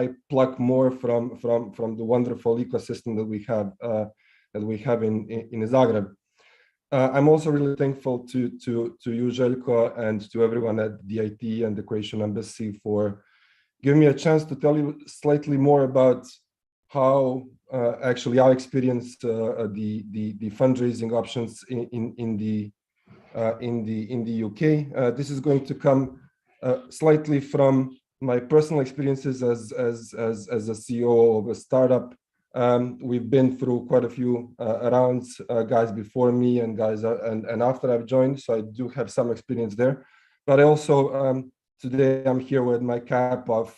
I pluck more from the wonderful ecosystem that we have in Zagreb. I'm also really thankful to you, Željko, and to everyone at DIT and the Croatian Embassy for giving me a chance to tell you slightly more about how actually I experienced the fundraising options in the UK. This is going to come slightly from my personal experiences as a CEO of a startup We've been through quite a few rounds, guys before me and guys and after I've joined, so I do have some experience there. But I also today I'm here with my cap of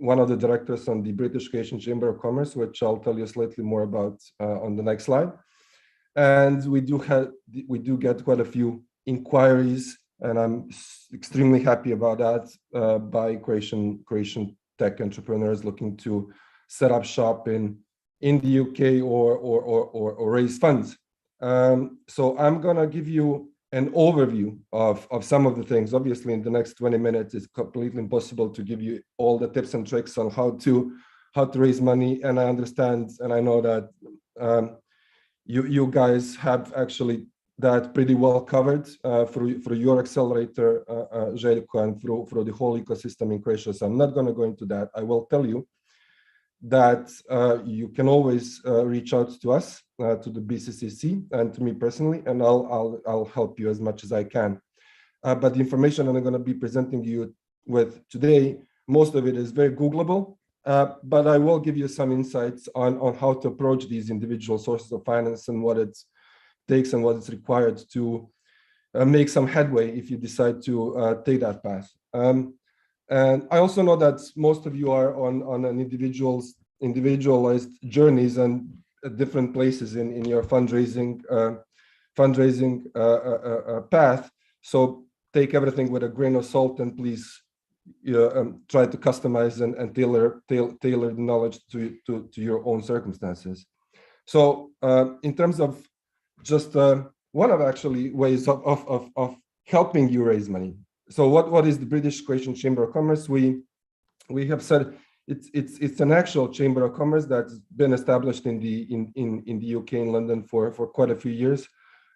one of the directors on the British Creation Chamber of Commerce, which I'll tell you slightly more about on the next slide. And we do get quite a few inquiries, and I'm extremely happy about that, by Croatian tech entrepreneurs looking to set up shop in the UK or raise funds. So I'm gonna give you an overview of some of the things. Obviously, in the next 20 minutes, it's completely impossible to give you all the tips and tricks on how to raise money. And I understand, and I know that you guys have actually that pretty well covered through your accelerator, Željko, and through the whole ecosystem in Croatia. So I'm not going to go into that. I will tell you that you can always reach out to us, to the BCCC, and to me personally, and I'll help you as much as I can. But the information I'm going to be presenting you with today, most of it is very Googleable, but I will give you some insights on how to approach these individual sources of finance and what it takes and what is required to make some headway if you decide to take that path. And I also know that most of you are on an individualized journeys and at different places in your fundraising path. So take everything with a grain of salt, and please try to customize and tailor the knowledge to your own circumstances. So in terms of just one of actually ways of helping you raise money. So what is the British Creation Chamber of Commerce? We have said it's an actual chamber of commerce that's been established in the UK, in London, for quite a few years,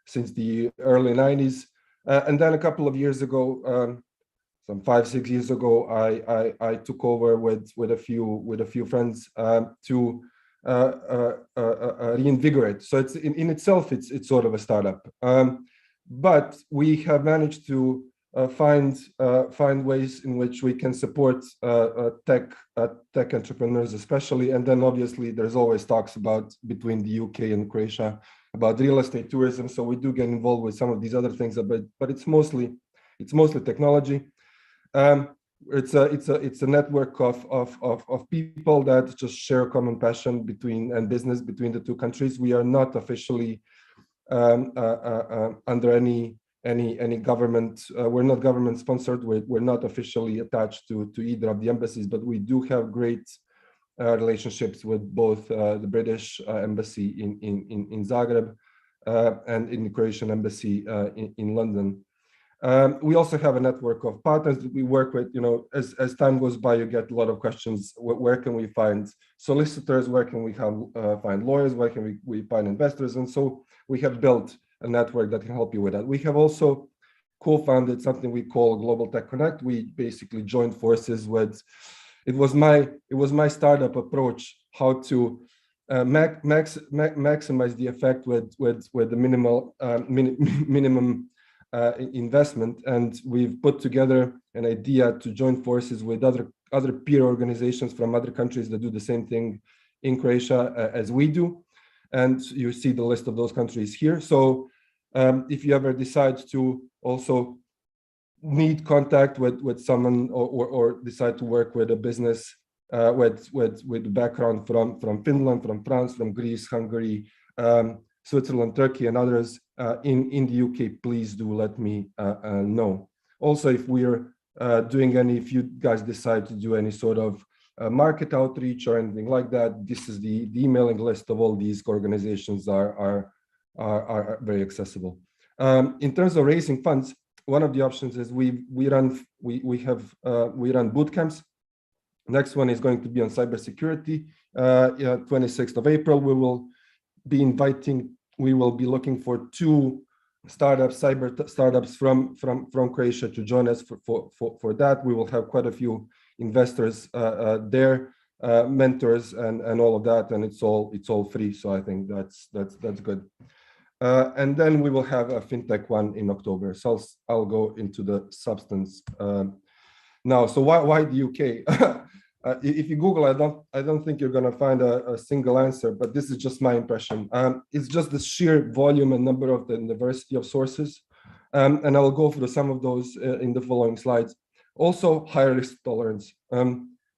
since the early 90s. And then a couple of years ago, some 5-6 years ago, I took over with a few friends to reinvigorate. So it's in itself, it's sort of a startup, but we have managed to find ways in which we can support tech entrepreneurs, especially. And then obviously there's always talks between the UK and Croatia about real estate tourism. So we do get involved with some of these other things, but it's mostly technology. It's a network of people that just share a common passion and business between the two countries. We are not officially under any government. We're not government sponsored. We're not officially attached to either of the embassies, but we do have great relationships with both the British embassy in Zagreb and in the Croatian embassy in London. We also have a network of partners that we work with. As time goes by, you get a lot of questions. Where can we find solicitors? Where can we find lawyers? Where can we find investors? And so we have built a network that can help you with that. We have also co-founded something we call Global Tech Connect. We basically joined forces with. It was my startup approach, how to maximize the effect with the minimum investment, and we've put together an idea to join forces with other peer organizations from other countries that do the same thing in Croatia as we do, and you see the list of those countries here. So if you ever decide to also need contact with someone or decide to work with a business with background from Finland, from France, from Greece, Hungary, Switzerland, Turkey, and others in the UK, please do let me know. Also, if if you guys decide to do any sort of market outreach or anything like that, this is the emailing list of all these organizations are very accessible. In terms of raising funds, one of the options is we run boot camps. Next one is going to be on cybersecurity. 26th of April, we will be looking for 2 cyber startups from Croatia to join us for that. We will have quite a few investors there, mentors, and all of that, and it's all free. So I think that's good. And then we will have a fintech one in October. So I'll go into the substance now. So why the UK? if you Google, I don't think you're going to find a single answer, but this is just my impression. It's just the sheer volume and number of the diversity of sources. And I'll go through some of those in the following slides. Also, higher risk tolerance.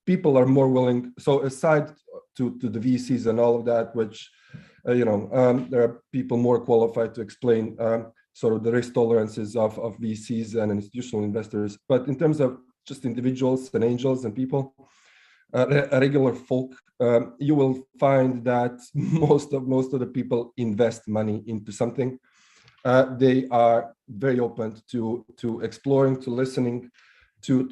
People are more willing. So aside to the VCs and all of that, which, there are people more qualified to explain sort of the risk tolerances of VCs and institutional investors. But in terms of just individuals and angels and people, regular folk, you will find that most of the people invest money into something. They are very open to exploring, to listening, to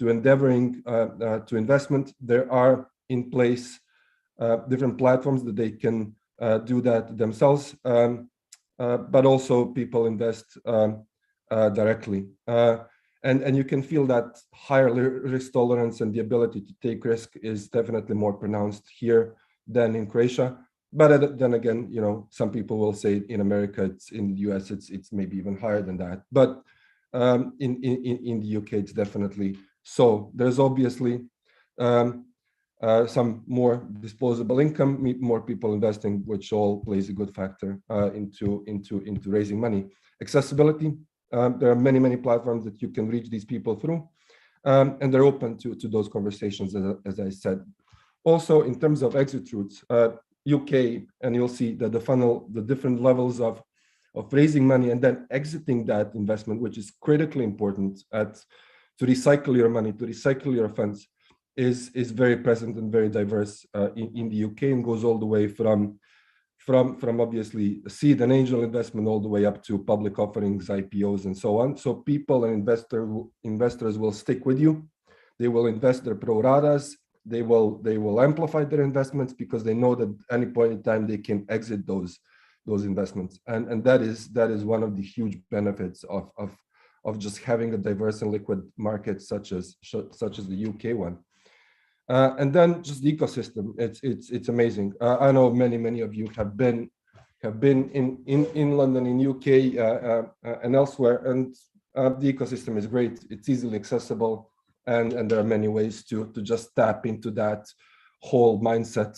endeavoring to investment. There are in place different platforms that they can do that themselves, but also people invest directly. And you can feel that higher risk tolerance and the ability to take risk is definitely more pronounced here than in Croatia. But then again, some people will say in America, in the US, it's maybe even higher than that. But in the UK, it's definitely so. There's obviously some more disposable income, more people investing, which all plays a good factor into raising money. Accessibility. There are many platforms that you can reach these people through, and they're open to those conversations, as I said. Also, in terms of exit routes, UK, and you'll see that the funnel, the different levels of raising money and then exiting that investment, which is critically important to recycle your money, to recycle your funds, is very present and very diverse in the UK, and goes all the way from obviously seed and angel investment all the way up to public offerings, IPOs, and so on. So people and investors will stick with you. They will invest their pro ratas. They will amplify their investments because they know that at any point in time they can exit those investments. And that is one of the huge benefits of just having a diverse and liquid market such as the UK one. And then just the ecosystem, it's amazing. I know many of you have been in London, in UK, and elsewhere, and the ecosystem is great. It's easily accessible, and there are many ways to just tap into that whole mindset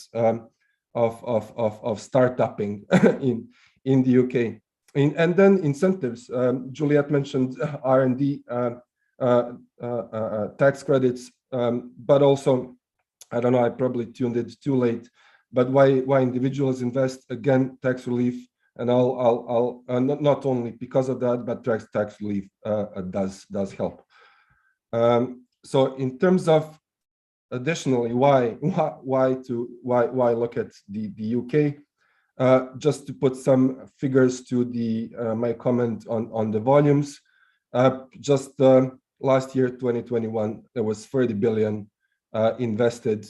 of startupping in the UK. And then incentives. Juliet mentioned R&D, tax credits, but also, I don't know, I probably tuned it too late, but why individuals invest, again, tax relief, and I'll not only because of that, but tax relief does help. So in terms of additionally, why look at the UK? Just to put some figures to my comment on the volumes. Just last year, 2021, there was 30 billion invested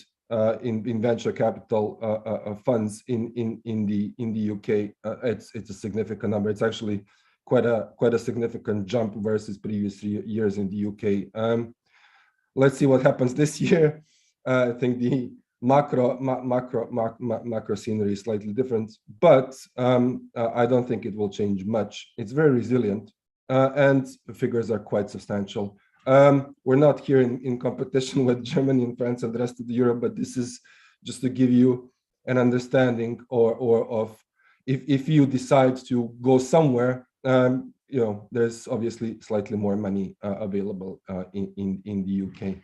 in venture capital funds in the UK. It's a significant number. It's actually quite a significant jump versus previous years in the UK. Let's see what happens this year. I think the macro scenery is slightly different, but I don't think it will change much. It's very resilient, and the figures are quite substantial. We're not here in competition with Germany and France and the rest of Europe, but this is just to give you an understanding of if you decide to go somewhere, there's obviously slightly more money available in the UK.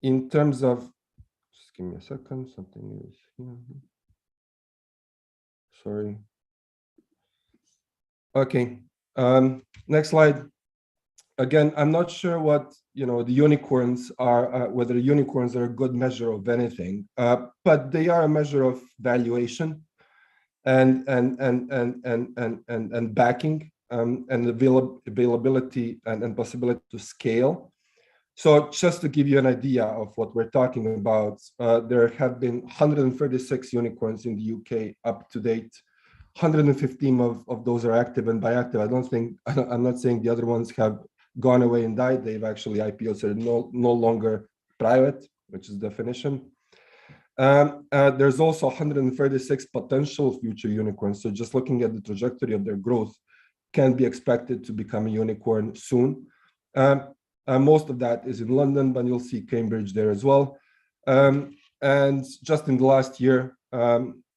In terms of, just give me a second, something is here. Sorry. Okay. Next slide. Again, I'm not sure what the unicorns are, whether unicorns are a good measure of anything, but they are a measure of valuation and backing and availability and possibility to scale. So just to give you an idea of what we're talking about, there have been 136 unicorns in the UK up to date. 115 of those are active, and by active, I'm not saying the other ones have gone away and died. They've actually IPOs are no longer private, which is definition. There's also 136 potential future unicorns. So just looking at the trajectory of their growth can be expected to become a unicorn soon. Most of that is in London, but you'll see Cambridge there as well. And just in the last year,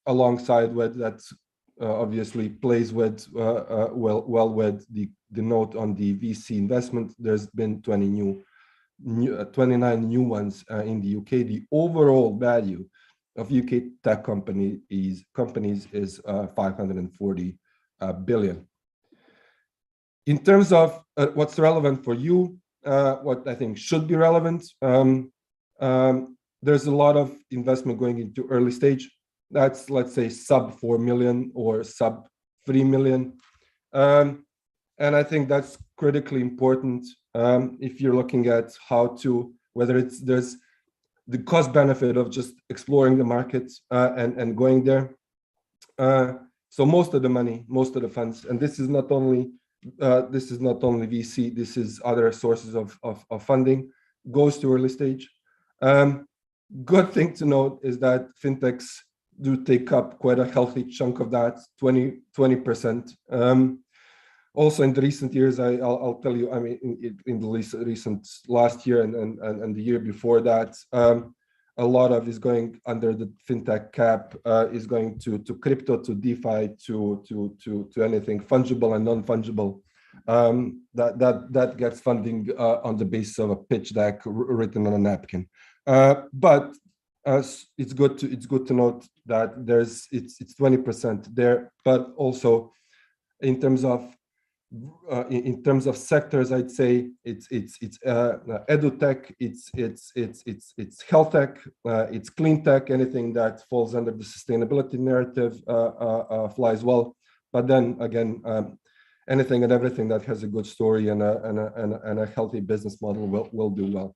alongside with that, obviously plays with well with the note on the VC investment. There's been 29 new ones in the UK. The overall value of UK tech companies is 540 billion. In terms of what's relevant for you, what I think should be relevant, there's a lot of investment going into early stage. That's, let's say, sub 4 million or sub 3 million. And I think that's critically important if you're looking at how to, whether there's the cost benefit of just exploring the market and going there. So most of the money, most of the funds, and this is not only VC, this is other sources of funding, goes to early stage. Good thing to note is that fintechs do take up quite a healthy chunk of that, 20%. Also in the recent years, I'll tell you, I mean, in the recent last year and the year before that, a lot of is going under the fintech cap, is going to crypto, to DeFi, to anything fungible and non-fungible. That gets funding on the basis of a pitch deck written on a napkin. But it's good to note that it's 20% there, but also in terms of sectors, I'd say it's edutech, it's health tech, it's clean tech, anything that falls under the sustainability narrative flies well. But then again, anything and everything that has a good story and a healthy business model will do well.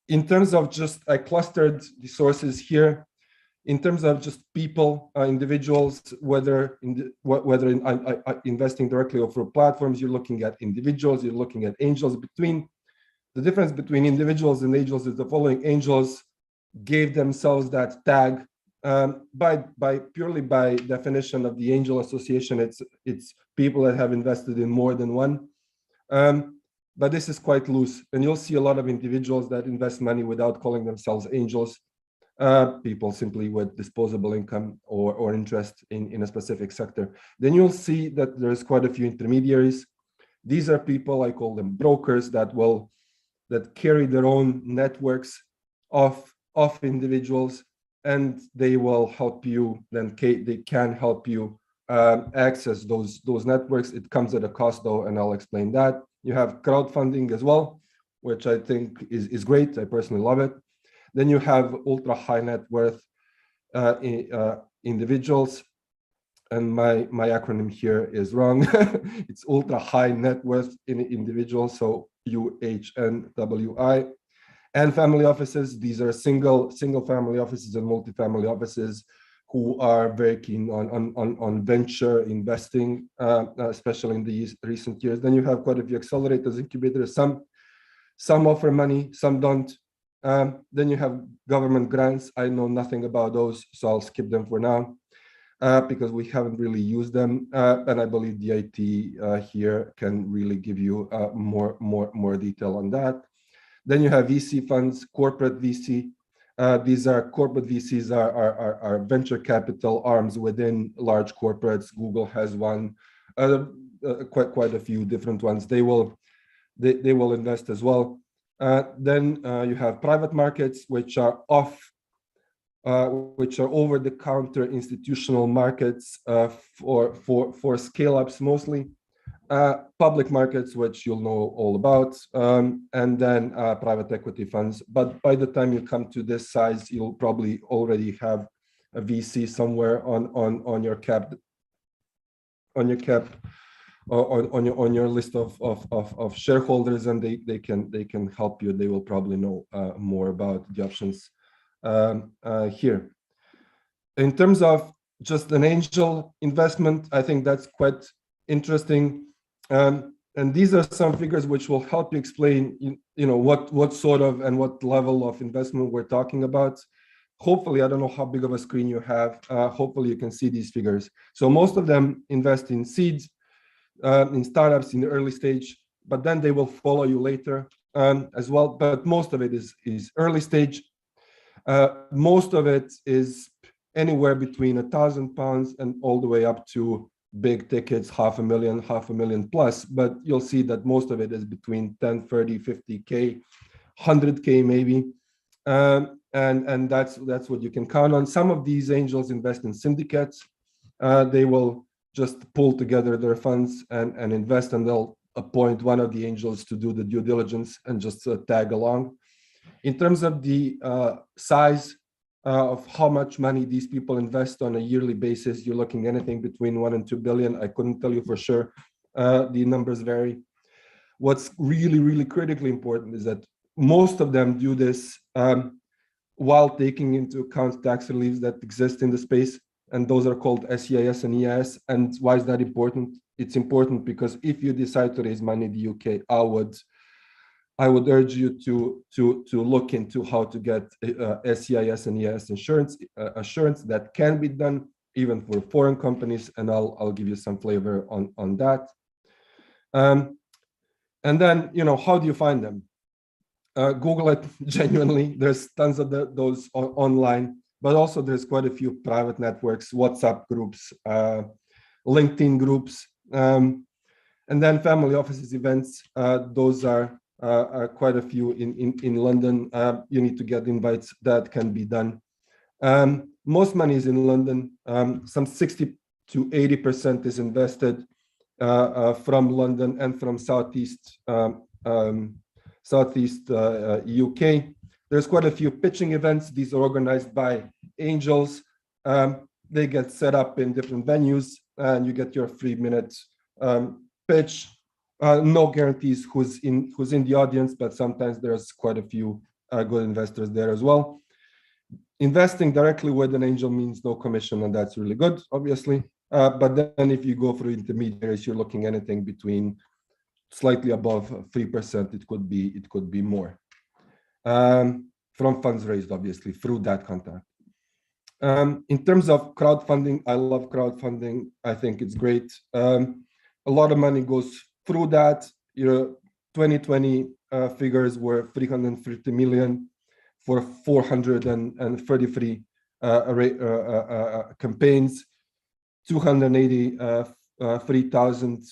In terms of just, I clustered the sources here. In terms of just people, individuals, whether investing directly or through platforms, you're looking at individuals, you're looking at angels. The difference between individuals and angels is the following: angels gave themselves that tag purely by definition of the Angel Association. It's people that have invested in more than one. But this is quite loose, and you'll see a lot of individuals that invest money without calling themselves angels. People simply with disposable income or interest in a specific sector. Then you'll see that there's quite a few intermediaries. These are people, I call them brokers, that carry their own networks of individuals, and they will help you. Then they can help you access those networks. It comes at a cost though, and I'll explain that. You have crowdfunding as well, which I think is great. I personally love it. Then you have ultra high net worth individuals, and my acronym here is wrong. It's ultra high net worth individuals, so UHNWI, and family offices. These are single family offices and multifamily offices who are very keen on venture investing, especially in these recent years. Then you have quite a few accelerators, incubators. Some offer money, some don't. Then you have government grants. I know nothing about those, so I'll skip them for now because we haven't really used them. And I believe the IT here can really give you more detail on that. Then you have VC funds, corporate VC. These are corporate VCs are venture capital arms within large corporates. Google has one, quite a few different ones. They will invest as well. Then you have private markets, which are over-the-counter institutional markets for scale-ups mostly. Public markets, which you'll know all about, and then private equity funds. But by the time you come to this size, you'll probably already have a VC somewhere on your cap. On your list of shareholders, and they can help you. They will probably know more about the options here. In terms of just an angel investment, I think that's quite interesting. And these are some figures which will help you explain, what sort of and what level of investment we're talking about. Hopefully, I don't know how big of a screen you have. Hopefully, you can see these figures. So most of them invest in seeds, in startups in the early stage. but then they will follow you later as well. But most of it is early stage. Most of it is anywhere between £1,000 and all the way up to big tickets, $500,000 plus. But you'll see that most of it is between 10, 30, 50K, 100K maybe. And that's what you can count on. Some of these angels invest in syndicates. They will just pull together their funds and invest, and they'll appoint one of the angels to do the due diligence and just tag along. In terms of the size of how much money these people invest on a yearly basis, you're looking anything between 1 and 2 billion. I couldn't tell you for sure. The numbers vary. What's really, really critically important is that most of them do this while taking into account tax reliefs that exist in the space, and those are called SEIS and EIS. And why is that important? It's important because if you decide to raise money in the UK, I would urge you to look into how to get SEIS and EIS assurance. That can be done even for foreign companies, and I'll give you some flavor on that. And then, how do you find them? Google it. Genuinely, there's tons of those online, but also there's quite a few private networks, WhatsApp groups, LinkedIn groups, and then family offices events. Those are quite a few in London. You need to get invites. That can be done. Most money is in London. Some 60 to 80% is invested from London and from Southeast UK. There's quite a few pitching events. These are organized by angels. They get set up in different venues, and you get your 3-minute pitch. No guarantees who's in the audience, but sometimes there's quite a few good investors there as well. Investing directly with an angel means no commission, and that's really good, obviously. But then if you go through intermediaries, you're looking anything between slightly above 3%. It could be more from funds raised, obviously, through that contact. In terms of crowdfunding, I love crowdfunding. I think it's great. A lot of money goes through that. Your 2020 figures were 350 million for 433 campaigns, 283,000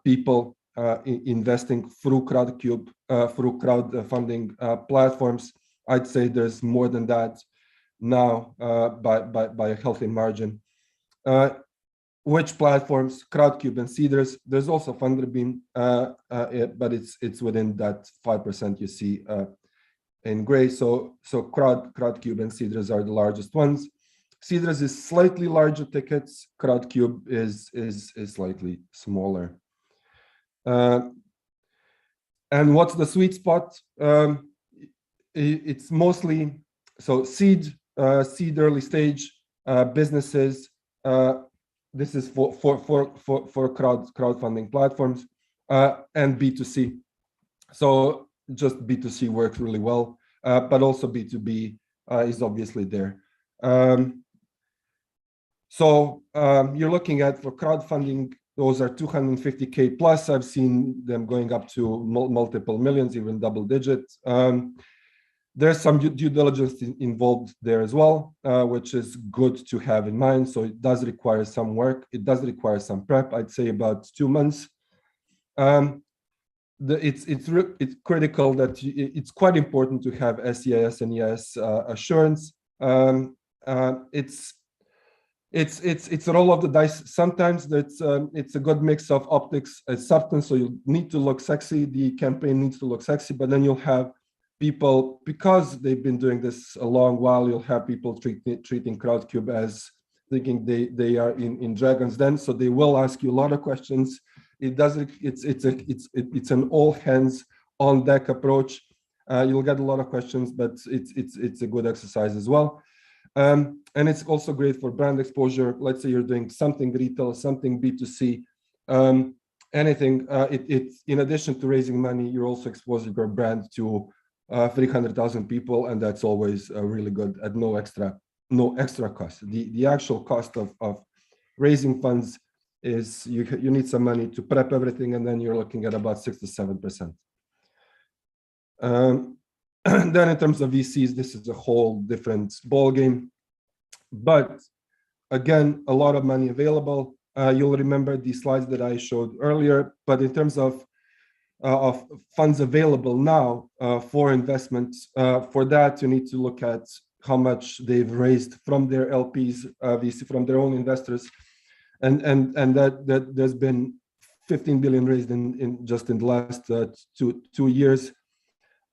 people investing through CrowdCube, through crowdfunding platforms. I'd say there's more than that now by a healthy margin. Which platforms? CrowdCube and Seedrs. There's also Funderbeam, but it's within that 5% you see in gray. So CrowdCube and Seedrs are the largest ones. Seedrs is slightly larger tickets. CrowdCube is slightly smaller. And what's the sweet spot? It's mostly seed early stage businesses. This is for crowdfunding platforms and B2C. So just B2C works really well, but also B2B is obviously there. You're looking at, for crowdfunding, those are 250K plus. I've seen them going up to multiple millions, even double digits. There's some due diligence involved there as well, which is good to have in mind. So it does require some work. It does require some prep. I'd say about 2 months. It's critical that it's quite important to have SEIS and EIS assurance. It's a roll of the dice. Sometimes it's a good mix of optics and substance. So you need to look sexy. The campaign needs to look sexy, but then you'll have people, because they've been doing this a long while, you'll have people treating CrowdCube as thinking they are in Dragon's Den. So they will ask you a lot of questions. It's an all hands on deck approach. You'll get a lot of questions, but it's a good exercise as well. And it's also great for brand exposure. Let's say you're doing something retail, something B2C, anything. It's in addition to raising money, you're also exposing your brand to 300,000 people, and that's always really good at no extra cost. The actual cost of raising funds is you need some money to prep everything, and then you're looking at about 6 to 7%. Then in terms of VCs, this is a whole different ball game. But again, a lot of money available. You'll remember the slides that I showed earlier, but in terms of funds available now for investments, for that you need to look at how much they've raised from their LPs, VC, from their own investors, and that there's been 15 billion raised in just in the last 2 years.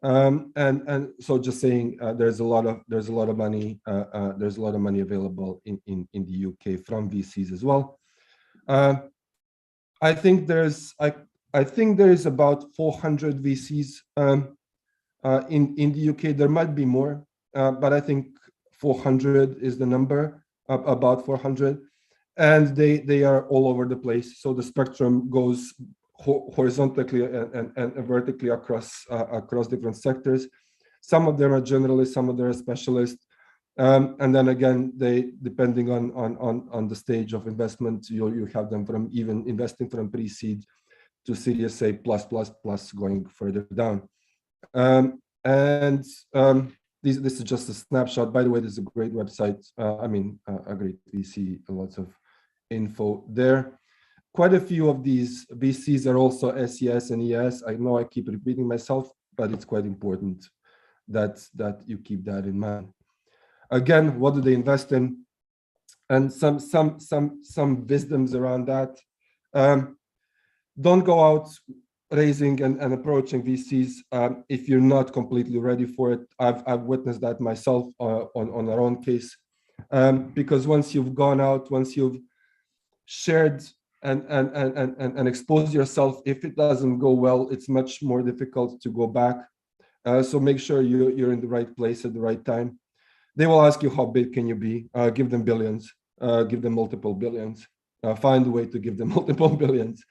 And so just saying, there's a lot of money available in the UK from VCs as well. I think there is about 400 VCs in the UK. There might be more, but I think 400 is the number, about 400, and they are all over the place. So the spectrum goes horizontally and vertically across different sectors. Some of them are generalists, some of them are specialists, and then again, they depending on the stage of investment, you have them from even investing from pre-seed to Series A plus going further down. This is just a snapshot. By the way, this is a great website. A great VC, lots of info there. Quite a few of these VCs are also SES and ES. I know I keep repeating myself, but it's quite important that you keep that in mind. Again, what do they invest in? And some wisdoms around that. Don't go out raising and approaching VCs if you're not completely ready for it. I've witnessed that myself on our own case, because once you've gone out, once you've shared and expose yourself, if it doesn't go well, it's much more difficult to go back. So make sure you're in the right place at the right time. They will ask you how big can you be. Give them billions, give them multiple billions. Find a way to give them multiple billions.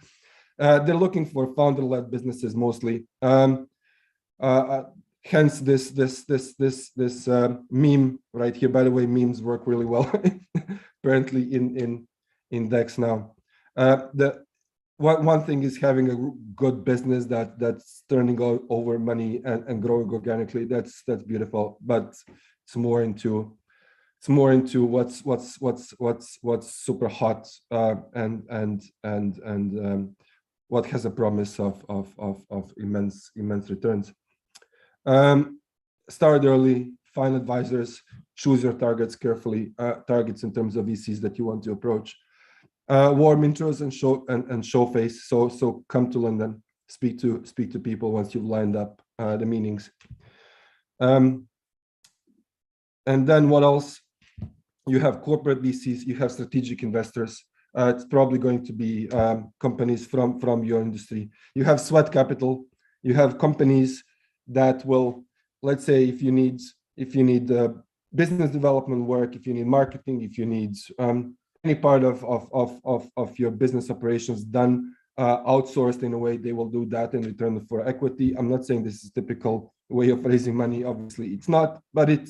They're looking for founder-led businesses mostly. Hence this meme right here. By the way, memes work really well apparently in DEX now. One thing is having a good business that's turning over money and growing organically. That's beautiful, but it's more into what's super hot and what has a promise of immense returns. Start early, find advisors, choose your targets carefully, targets in terms of VCs that you want to approach. Warm intros and show face. So come to London, speak to people once you've lined up the meetings. And then what else? You have corporate VCs, you have strategic investors. It's probably going to be companies from your industry. You have sweat capital. You have companies that will, let's say, if you need business development work, if you need marketing, if you need any part of your business operations done outsourced in a way, they will do that in return for equity. I'm not saying this is a typical way of raising money. Obviously, it's not, but it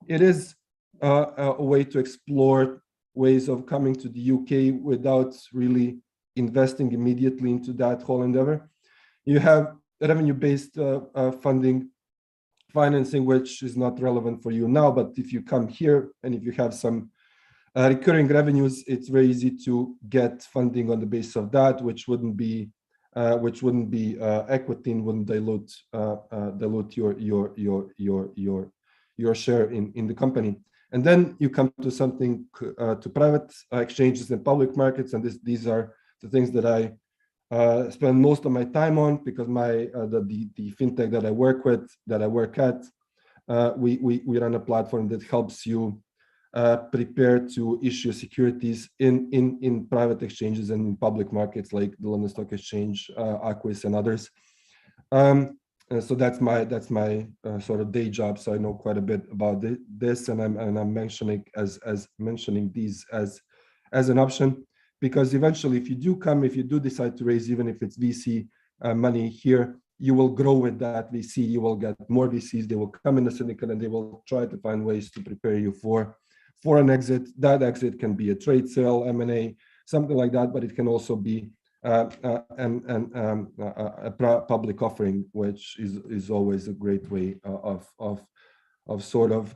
is a way to explore ways of coming to the UK without really investing immediately into that whole endeavor. You have revenue-based financing, which is not relevant for you now, but if you come here and if you have some recurring revenues, it's very easy to get funding on the basis of that, which wouldn't be equity and wouldn't dilute your share in the company. And then you come to something to private exchanges and public markets, and these are the things that I spend most of my time on, because the fintech that I work at, we run a platform that helps you prepare to issue securities in private exchanges and in public markets like the London Stock Exchange, Aquis, and others. So that's my sort of day job. So I know quite a bit about this, and I'm mentioning these as an option, because eventually, if you do decide to raise, even if it's VC money here, you will grow with that VC. You will get more VCs. They will come in the syndicate and they will try to find ways to prepare you for an exit. That exit can be a trade sale, M&A, something like that. But it can also be a public offering, which is always a great way of sort of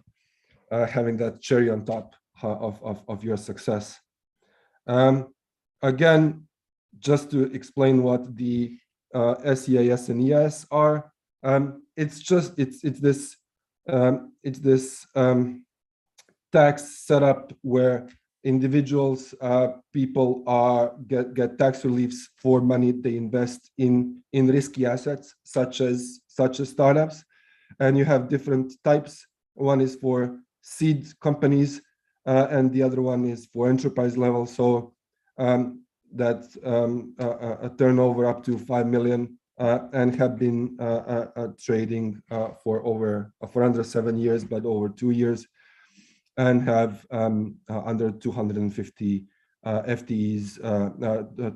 having that cherry on top of your success. Again, just to explain what the SEIS and EIS are, it's this tax setup where individuals, people get tax reliefs for money they invest in risky assets such as startups, and you have different types. One is for seed companies, and the other one is for enterprise level. So that a turnover up to 5 million and have been trading for under 7 years, but over 2 years, and have under 250 FTEs,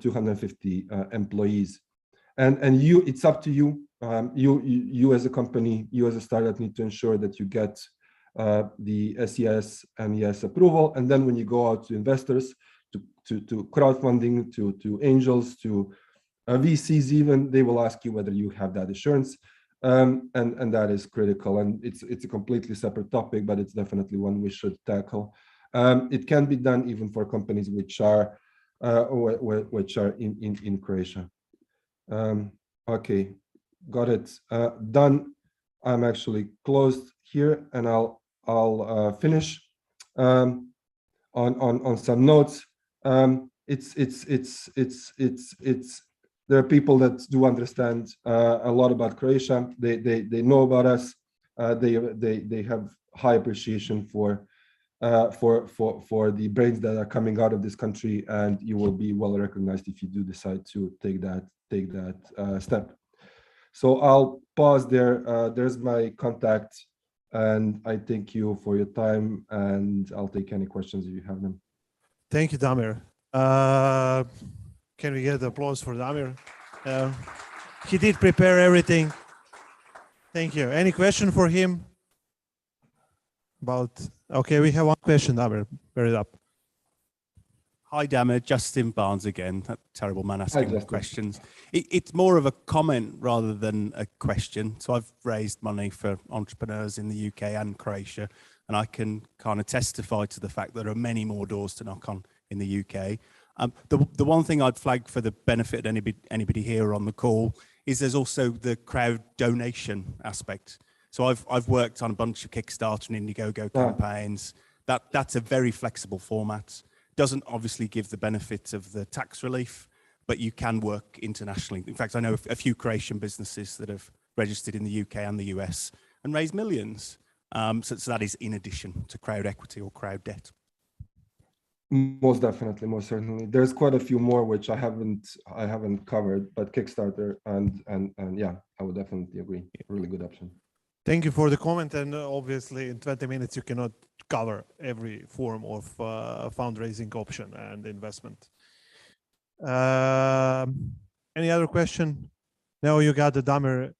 250 employees. And it's up to you. You as a company, you as a startup need to ensure that you get the SES and ES approval. And then when you go out to investors, to crowdfunding, to angels, to VCs even, they will ask you whether you have that assurance. And that is critical. And it's a completely separate topic, but it's definitely one we should tackle. It can be done even for companies which are in Croatia. Okay, got it. Done. I'm actually closed here, and I'll finish on some notes. There are people that do understand a lot about Croatia. They know about us. They have high appreciation for the brains that are coming out of this country, and you will be well recognized if you do decide to take that step. So I'll pause there. There's my contact, and I thank you for your time, and I'll take any questions if you have them. Thank you, Damir. Can we get the applause for Damir? He did prepare everything. Thank you. Any question for him? Okay, we have one question, Damir. Bear it up. Hi, Damir. Justin Barnes again. That terrible man asking questions. It's more of a comment rather than a question. So I've raised money for entrepreneurs in the UK and Croatia, and I can kind of testify to the fact that there are many more doors to knock on in the UK. The one thing I'd flag for the benefit of anybody here on the call is there's also the crowd donation aspect. So I've worked on a bunch of Kickstarter and Indiegogo campaigns. That's a very flexible format. Doesn't obviously give the benefits of the tax relief, but you can work internationally. In fact, I know a few Croatian businesses that have registered in the UK and the US and raised millions. So that is in addition to crowd equity or crowd debt. Most definitely, most certainly. There's quite a few more which I haven't covered, but Kickstarter and yeah, I would definitely agree. Really good option. Thank you for the comment, and obviously in 20 minutes you cannot cover every form of fundraising option and investment. Any other question? Now you got the Damir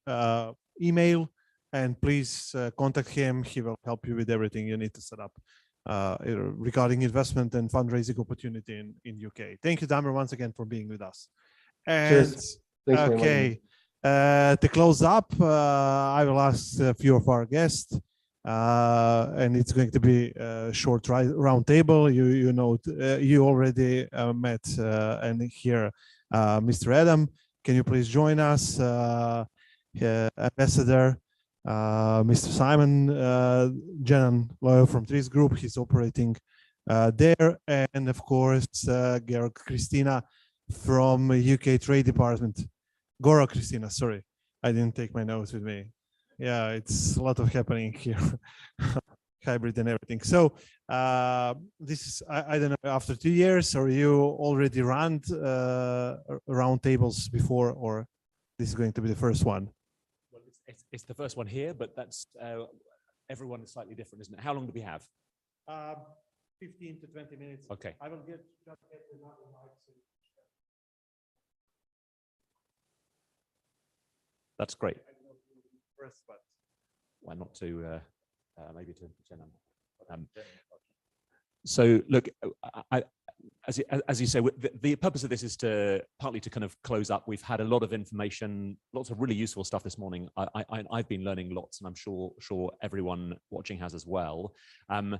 email, and please contact him. He will help you with everything you need to set up regarding investment and fundraising opportunity in UK. Thank you, Damir, once again for being with us. And cheers. Thanks okay. To close up, I will ask a few of our guests, and it's going to be a short round table. You already met and hear Mr. Adam. Can you please join us, Ambassador, Mr. Simon Jenan, lawyer from Tris Group. He's operating there, and of course, Georg Christina from UK Trade Department. Gora Christina, sorry, I didn't take my notes with me. Yeah, it's a lot of happening here, hybrid and everything. So this is, I don't know, after 2 years, or you already ran round tables before, or this is going to be the first one? Well, it's the first one here, but that's everyone is slightly different, isn't it? How long do we have? 15 to 20 minutes. Okay. I will just get another mic. That's great. First, but why not to maybe to Jenan? So look, as you say, the purpose of this is partly to kind of close up. We've had a lot of information, lots of really useful stuff this morning. I've been learning lots, and I'm sure everyone watching has as well. I'm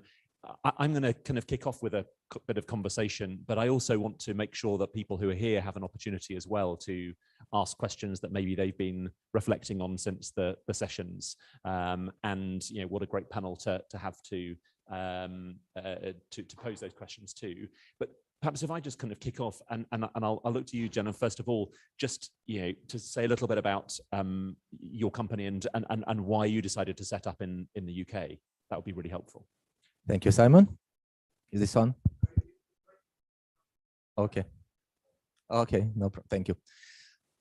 going to kind of kick off with a bit of conversation, but I also want to make sure that people who are here have an opportunity as well to ask questions that maybe they've been reflecting on since the sessions. And what a great panel to have to pose those questions to. But perhaps if I just kind of kick off, and I'll look to you, Jenna, first of all, just to say a little bit about your company and why you decided to set up in the UK. That would be really helpful. Thank you, Simon. Is this on? Okay. Okay, no problem. Thank you.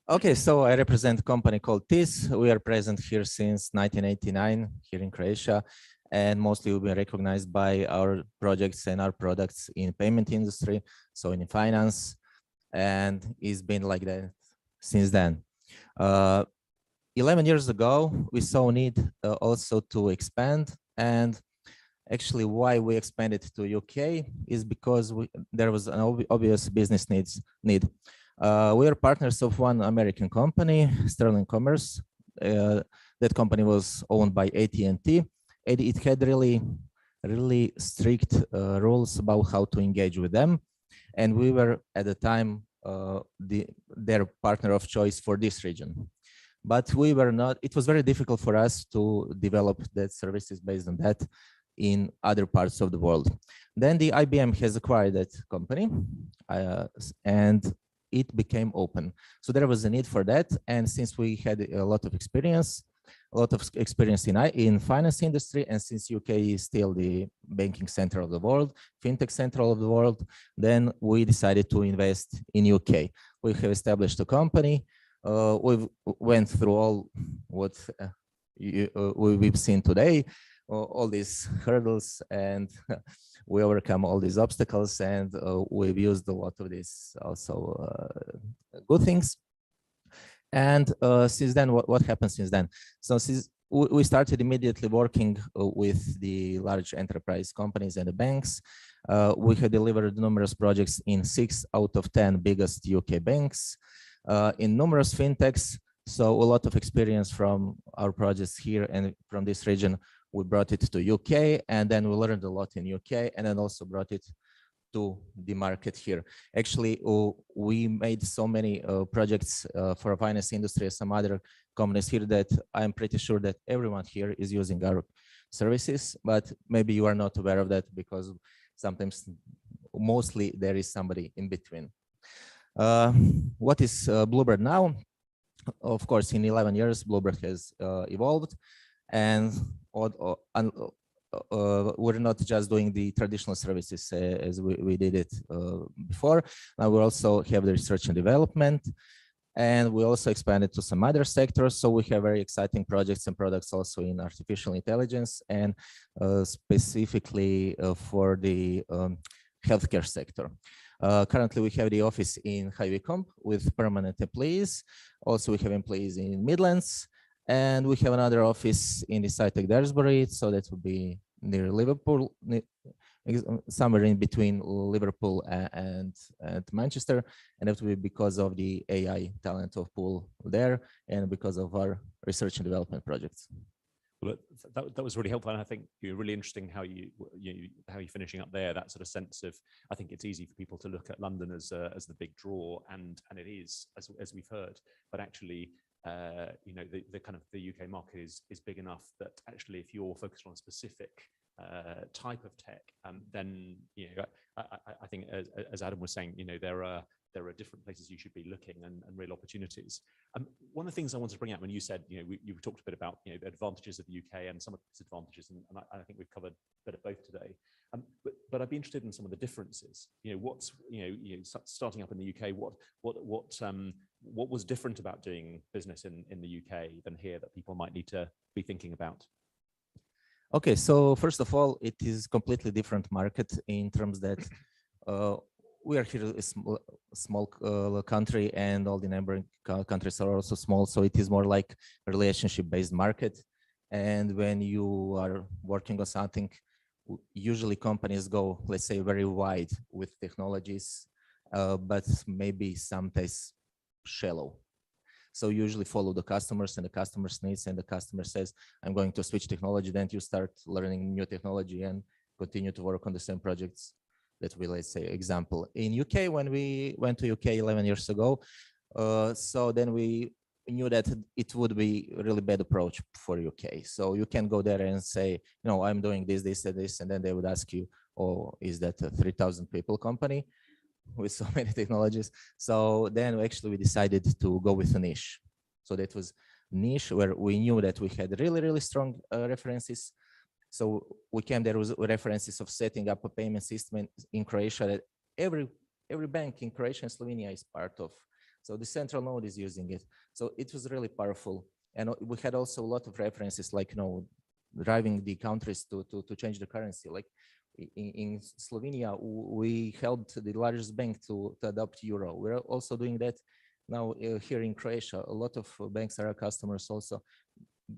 Okay, so I represent a company called TIS. We are present here since 1989 here in Croatia, and mostly we've been recognized by our projects and our products in payment industry, so in finance, and it's been like that since then. 11 years ago, we saw a need also to expand, and actually why we expanded to UK is because there was an obvious business need. We are partners of one American company, Sterling Commerce. That company was owned by AT&T. It had really strict rules about how to engage with them. And we were at the time their partner of choice for this region. But we were not, it was very difficult for us to develop that services based on that in other parts of the world. Then the IBM has acquired that company and it became open. So there was a need for that. And since we had a lot of experience in finance industry, and since UK is still the banking center of the world, fintech center of the world, then we decided to invest in UK. We have established a company. We've went through all what we've seen today, all these hurdles, and we overcome all these obstacles, and we've used a lot of these also good things. And since then, what happened since then? So since we started immediately working with the large enterprise companies and the banks. We have delivered numerous projects in 6 out of 10 biggest UK banks, in numerous fintechs. So a lot of experience from our projects here and from this region. We brought it to UK, and then we learned a lot in UK, and then also brought it to the market here. Actually, we made so many projects for finance industry and some other companies here that I'm pretty sure that everyone here is using our services, but maybe you are not aware of that because sometimes, mostly there is somebody in between. What is Bluebird now? Of course, in 11 years, Bluebird has evolved, and we're not just doing the traditional services as we did it before. Now we also have the research and development, and we also expanded to some other sectors. So we have very exciting projects and products also in artificial intelligence, and specifically for the healthcare sector. Currently, we have the office in High Wycombe with permanent employees. Also, we have employees in Midlands. And we have another office in the site of Daresbury, so that would be near Liverpool, somewhere in between Liverpool and Manchester, and that would be because of the AI talent of pool there, and because of our research and development projects. Well, that was really helpful, and I think you're really interesting how you're finishing up there. That sort of sense of, I think it's easy for people to look at London as the big draw, and it is, as we've heard, but actually. The kind of the UK market is big enough that actually, if you're focused on a specific type of tech, then I think as Adam was saying, there are different places you should be looking and real opportunities. One of the things I wanted to bring out when you said, you talked a bit about the advantages of the UK and some of the disadvantages, and I think we've covered a bit of both today. But I'd be interested in some of the differences. What's starting up in the UK? What was different about doing business in the UK than here that people might need to be thinking about? Okay, so first of all, it is completely different market in terms that we are here a small country, and all the neighboring countries are also small. So it is more like a relationship-based market. And when you are working on something usually companies go, let's say, very wide with technologies, but maybe sometimes shallow. So usually follow the customers and the customer's needs, and the customer says, I'm going to switch technology, then you start learning new technology and continue to work on the same projects. That we, let's say, example. In UK, when we went to UK 11 years ago, so then we knew that it would be a really bad approach for UK. So you can go there and say, no, I'm doing this, this, and this, and then they would ask you, oh, is that a 3,000 people company with so many technologies? So then actually we decided to go with a niche. So that was niche where we knew that we had really, really strong references. So we came there with references of setting up a payment system in Croatia that every bank in Croatia and Slovenia is part of. So the central node is using it. So it was really powerful. And we had also a lot of references, like, driving the countries to change the currency. Like in Slovenia, we helped the largest bank to adopt euro. We're also doing that now here in Croatia. A lot of banks are our customers also,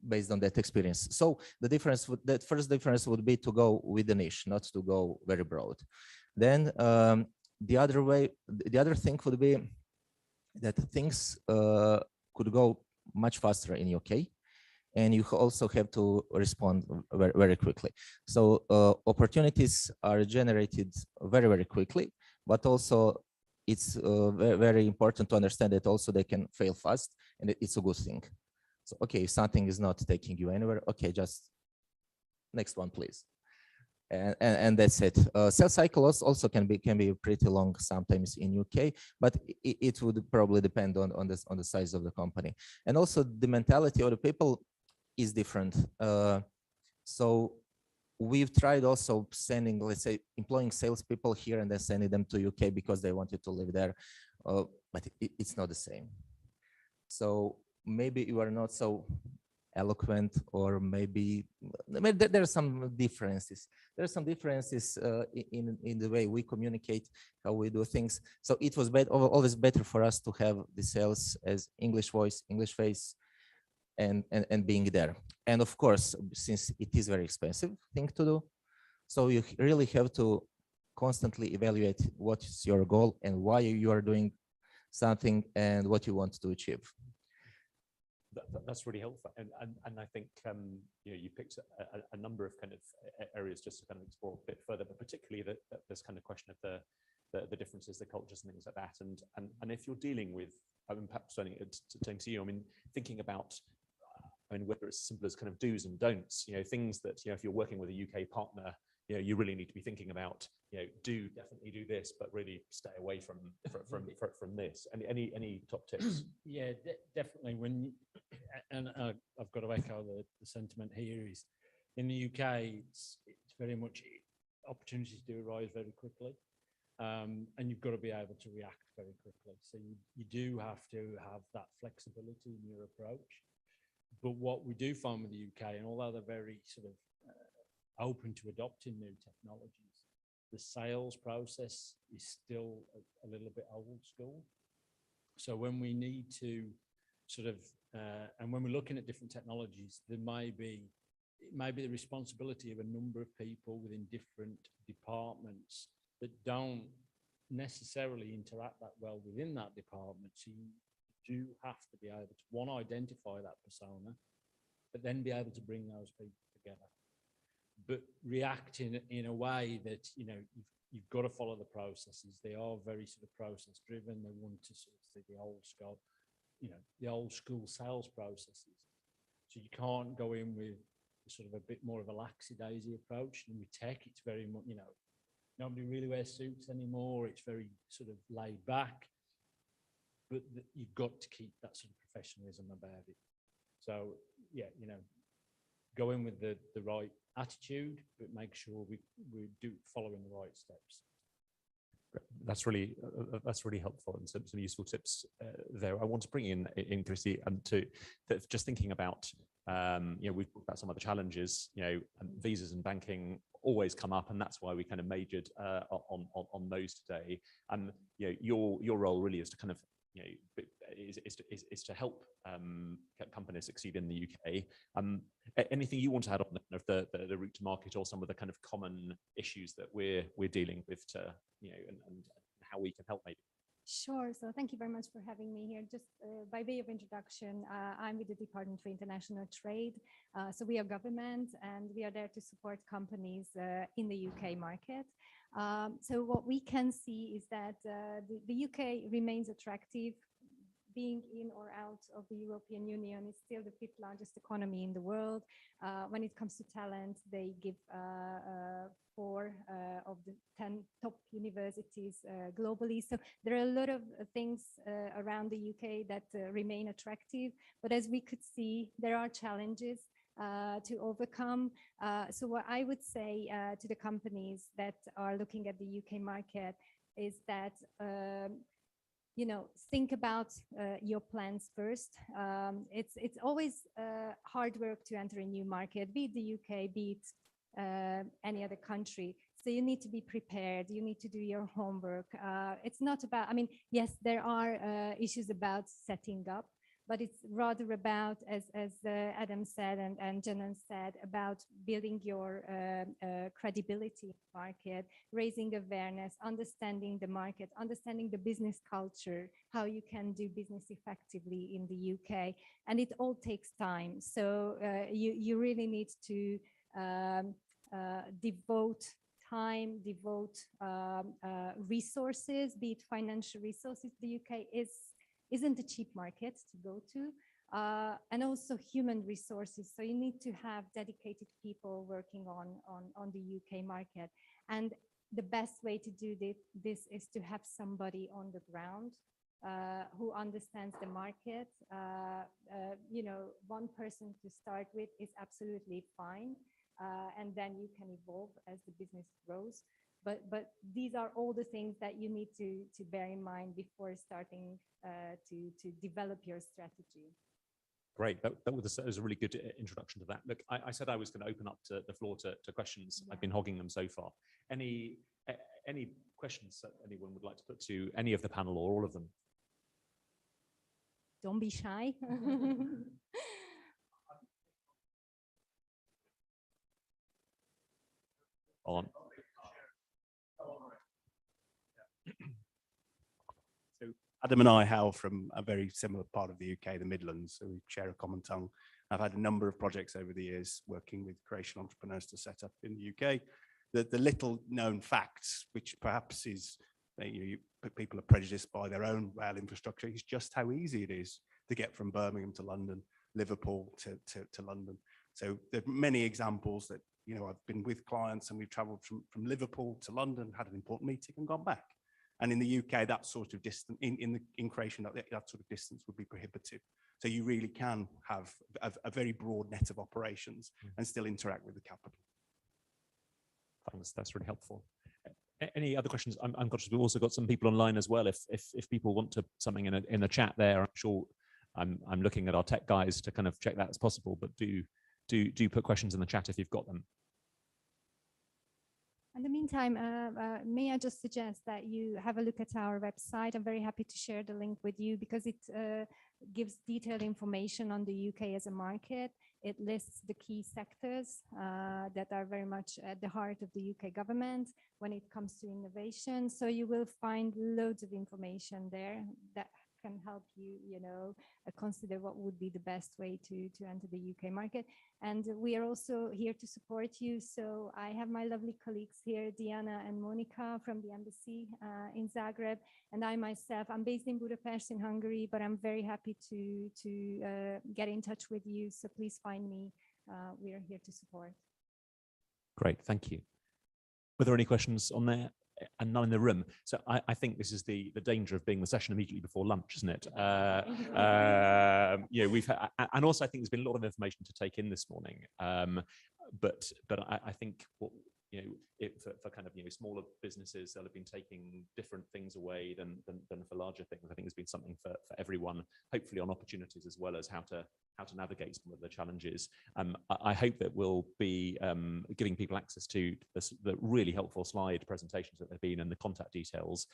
based on that experience. So the difference, that first difference would be to go with the niche, not to go very broad. Then the other thing would be that things could go much faster in UK, and you also have to respond very, very quickly. So opportunities are generated very, very quickly, but also it's very, very important to understand that also they can fail fast, and it's a good thing. So, okay, if something is not taking you anywhere, okay, just next one, please. And that's it. Sales cycle also can be pretty long sometimes in UK, but it would probably depend on the size of the company. And also the mentality of the people is different. So we've tried also sending, let's say, employing salespeople here and then sending them to UK because they wanted to live there, but it's not the same. So maybe you are not so eloquent, or maybe there are some differences. There are some differences in the way we communicate, how we do things. So it was always better for us to have the sales as English voice, English face, and being there. And of course, since it is very expensive thing to do, so you really have to constantly evaluate what is your goal and why you are doing something and what you want to achieve. That's really helpful, and I think you picked a number of kind of areas just to kind of explore a bit further, but particularly this kind of question of the differences, the cultures, and things like that. And if you're dealing with, I mean, perhaps turning to you, I mean, thinking about, I mean, whether it's as simple as kind of do's and don'ts, things that if you're working with a UK partner, you really need to be thinking about, do definitely do this, but really stay away from this. Any top tips? Yeah, definitely. And I've got to echo the sentiment here is, in the UK, it's very much, opportunities do arise very quickly, and you've got to be able to react very quickly. So you do have to have that flexibility in your approach. But what we do find with the UK, and although they're very sort of open to adopting new technologies, the sales process is still a little bit old school. So when we need to sort of, and when we're looking at different technologies, it may be the responsibility of a number of people within different departments that don't necessarily interact that well within that department. So you do have to be able to, one, identify that persona, but then be able to bring those people together. But react in a way that, you've got to follow the processes. They are very sort of process driven. They want to sort of see the old school sales processes. So you can't go in with sort of a bit more of a lackadaisy approach. And with tech, it's very much, nobody really wears suits anymore. It's very sort of laid back, but you've got to keep that sort of professionalism about it. So yeah, go in with the right attitude, but make sure we do following the right steps. That's really helpful, and some useful tips there. I want to bring in Christy, and to just thinking about, we've talked about some of the challenges. Visas and banking always come up, and that's why we kind of majored on those today. And your role really is to kind of is to help companies succeed in the UK. Anything you want to add on the route to market, or some of the kind of common issues that we're dealing with, to and how we can help maybe? Sure. So thank you very much for having me here. Just by way of introduction, I'm with the Department for International Trade. So we are government, and we are there to support companies in the UK market. So what we can see is that the UK remains attractive. Being in or out of the European Union is still the 5th largest economy in the world. When it comes to talent, they give 4 of the 10 top universities globally. So there are a lot of things around the UK that remain attractive. But as we could see, there are challenges to overcome. So what I would say to the companies that are looking at the UK market is that think about your plans first. It's always hard work to enter a new market, be it the UK, be it any other country. So you need to be prepared. You need to do your homework. It's not about, yes, there are issues about setting up, but it's rather about, as Adam said and Janan said, about building your credibility in the market, raising awareness, understanding the market, understanding the business culture, how you can do business effectively in the UK. And it all takes time. So you really need to devote time, devote resources, be it financial resources. The UK isn't a cheap market to go to, and also human resources. So you need to have dedicated people working on the UK market. And the best way to do this is to have somebody on the ground who understands the market. One person to start with is absolutely fine. And then you can evolve as the business grows. But these are all the things that you need to bear in mind before starting to develop your strategy. Great. That was a really good introduction to that. Look, I said I was going to open up to the floor to questions. Yeah. I've been hogging them so far. Any questions that anyone would like to put to any of the panel or all of them? Don't be shy. On. So Adam and I hail from a very similar part of the UK, the Midlands, so we share a common tongue. I've had a number of projects over the years working with Croatian entrepreneurs to set up in the UK. The little known facts, which perhaps is people are prejudiced by their own rail infrastructure, is just how easy it is to get from Birmingham to London, Liverpool to London. So there are many examples that I've been with clients and we've traveled from Liverpool to London, had an important meeting and gone back. And in the UK, that sort of distance, in Croatia, that sort of distance would be prohibitive. So you really can have a very broad net of operations and still interact with the capital. Thanks, that's really helpful. Any other questions? I'm conscious we've also got some people online as well. If people want to something in the chat there, I'm sure I'm looking at our tech guys to kind of check that as possible, but do put questions in the chat if you've got them. In the meantime, may I just suggest that you have a look at our website. I'm very happy to share the link with you because it gives detailed information on the UK as a market. It lists the key sectors that are very much at the heart of the UK government when it comes to innovation. So you will find loads of information there that can help you, consider what would be the best way to enter the UK market. And we are also here to support you. So I have my lovely colleagues here, Diana and Monica from the embassy in Zagreb. And I myself, I'm based in Budapest in Hungary, but I'm very happy to get in touch with you. So please find me. We are here to support. Great, thank you. Were there any questions on there? And none in the room. So I think this is the danger of being the session immediately before lunch, isn't it? We've had, and also I think there's been a lot of information to take in this morning. But I think what for kind of smaller businesses that have been taking different things away than for larger things. I think there's been something for everyone, hopefully on opportunities as well as how to navigate some of the challenges. I hope that we'll be giving people access to the really helpful slide presentations that there have been and the contact details.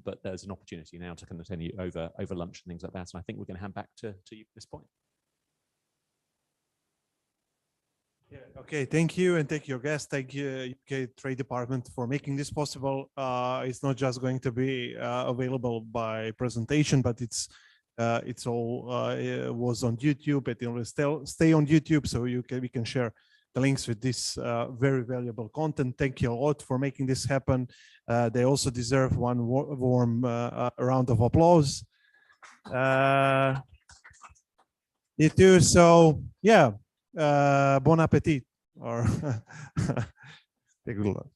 But there's an opportunity now to continue over lunch and things like that. And I think we're going to hand back to you at this point. Yeah, okay, thank you, and thank your guest. Thank you, UK Trade Department, for making this possible. It's not just going to be available by presentation, but it's all was on YouTube. It will stay on YouTube, so we can share the links with this very valuable content. Thank you a lot for making this happen. They also deserve one warm round of applause. You too. So yeah. Bon appetit, or take a good look.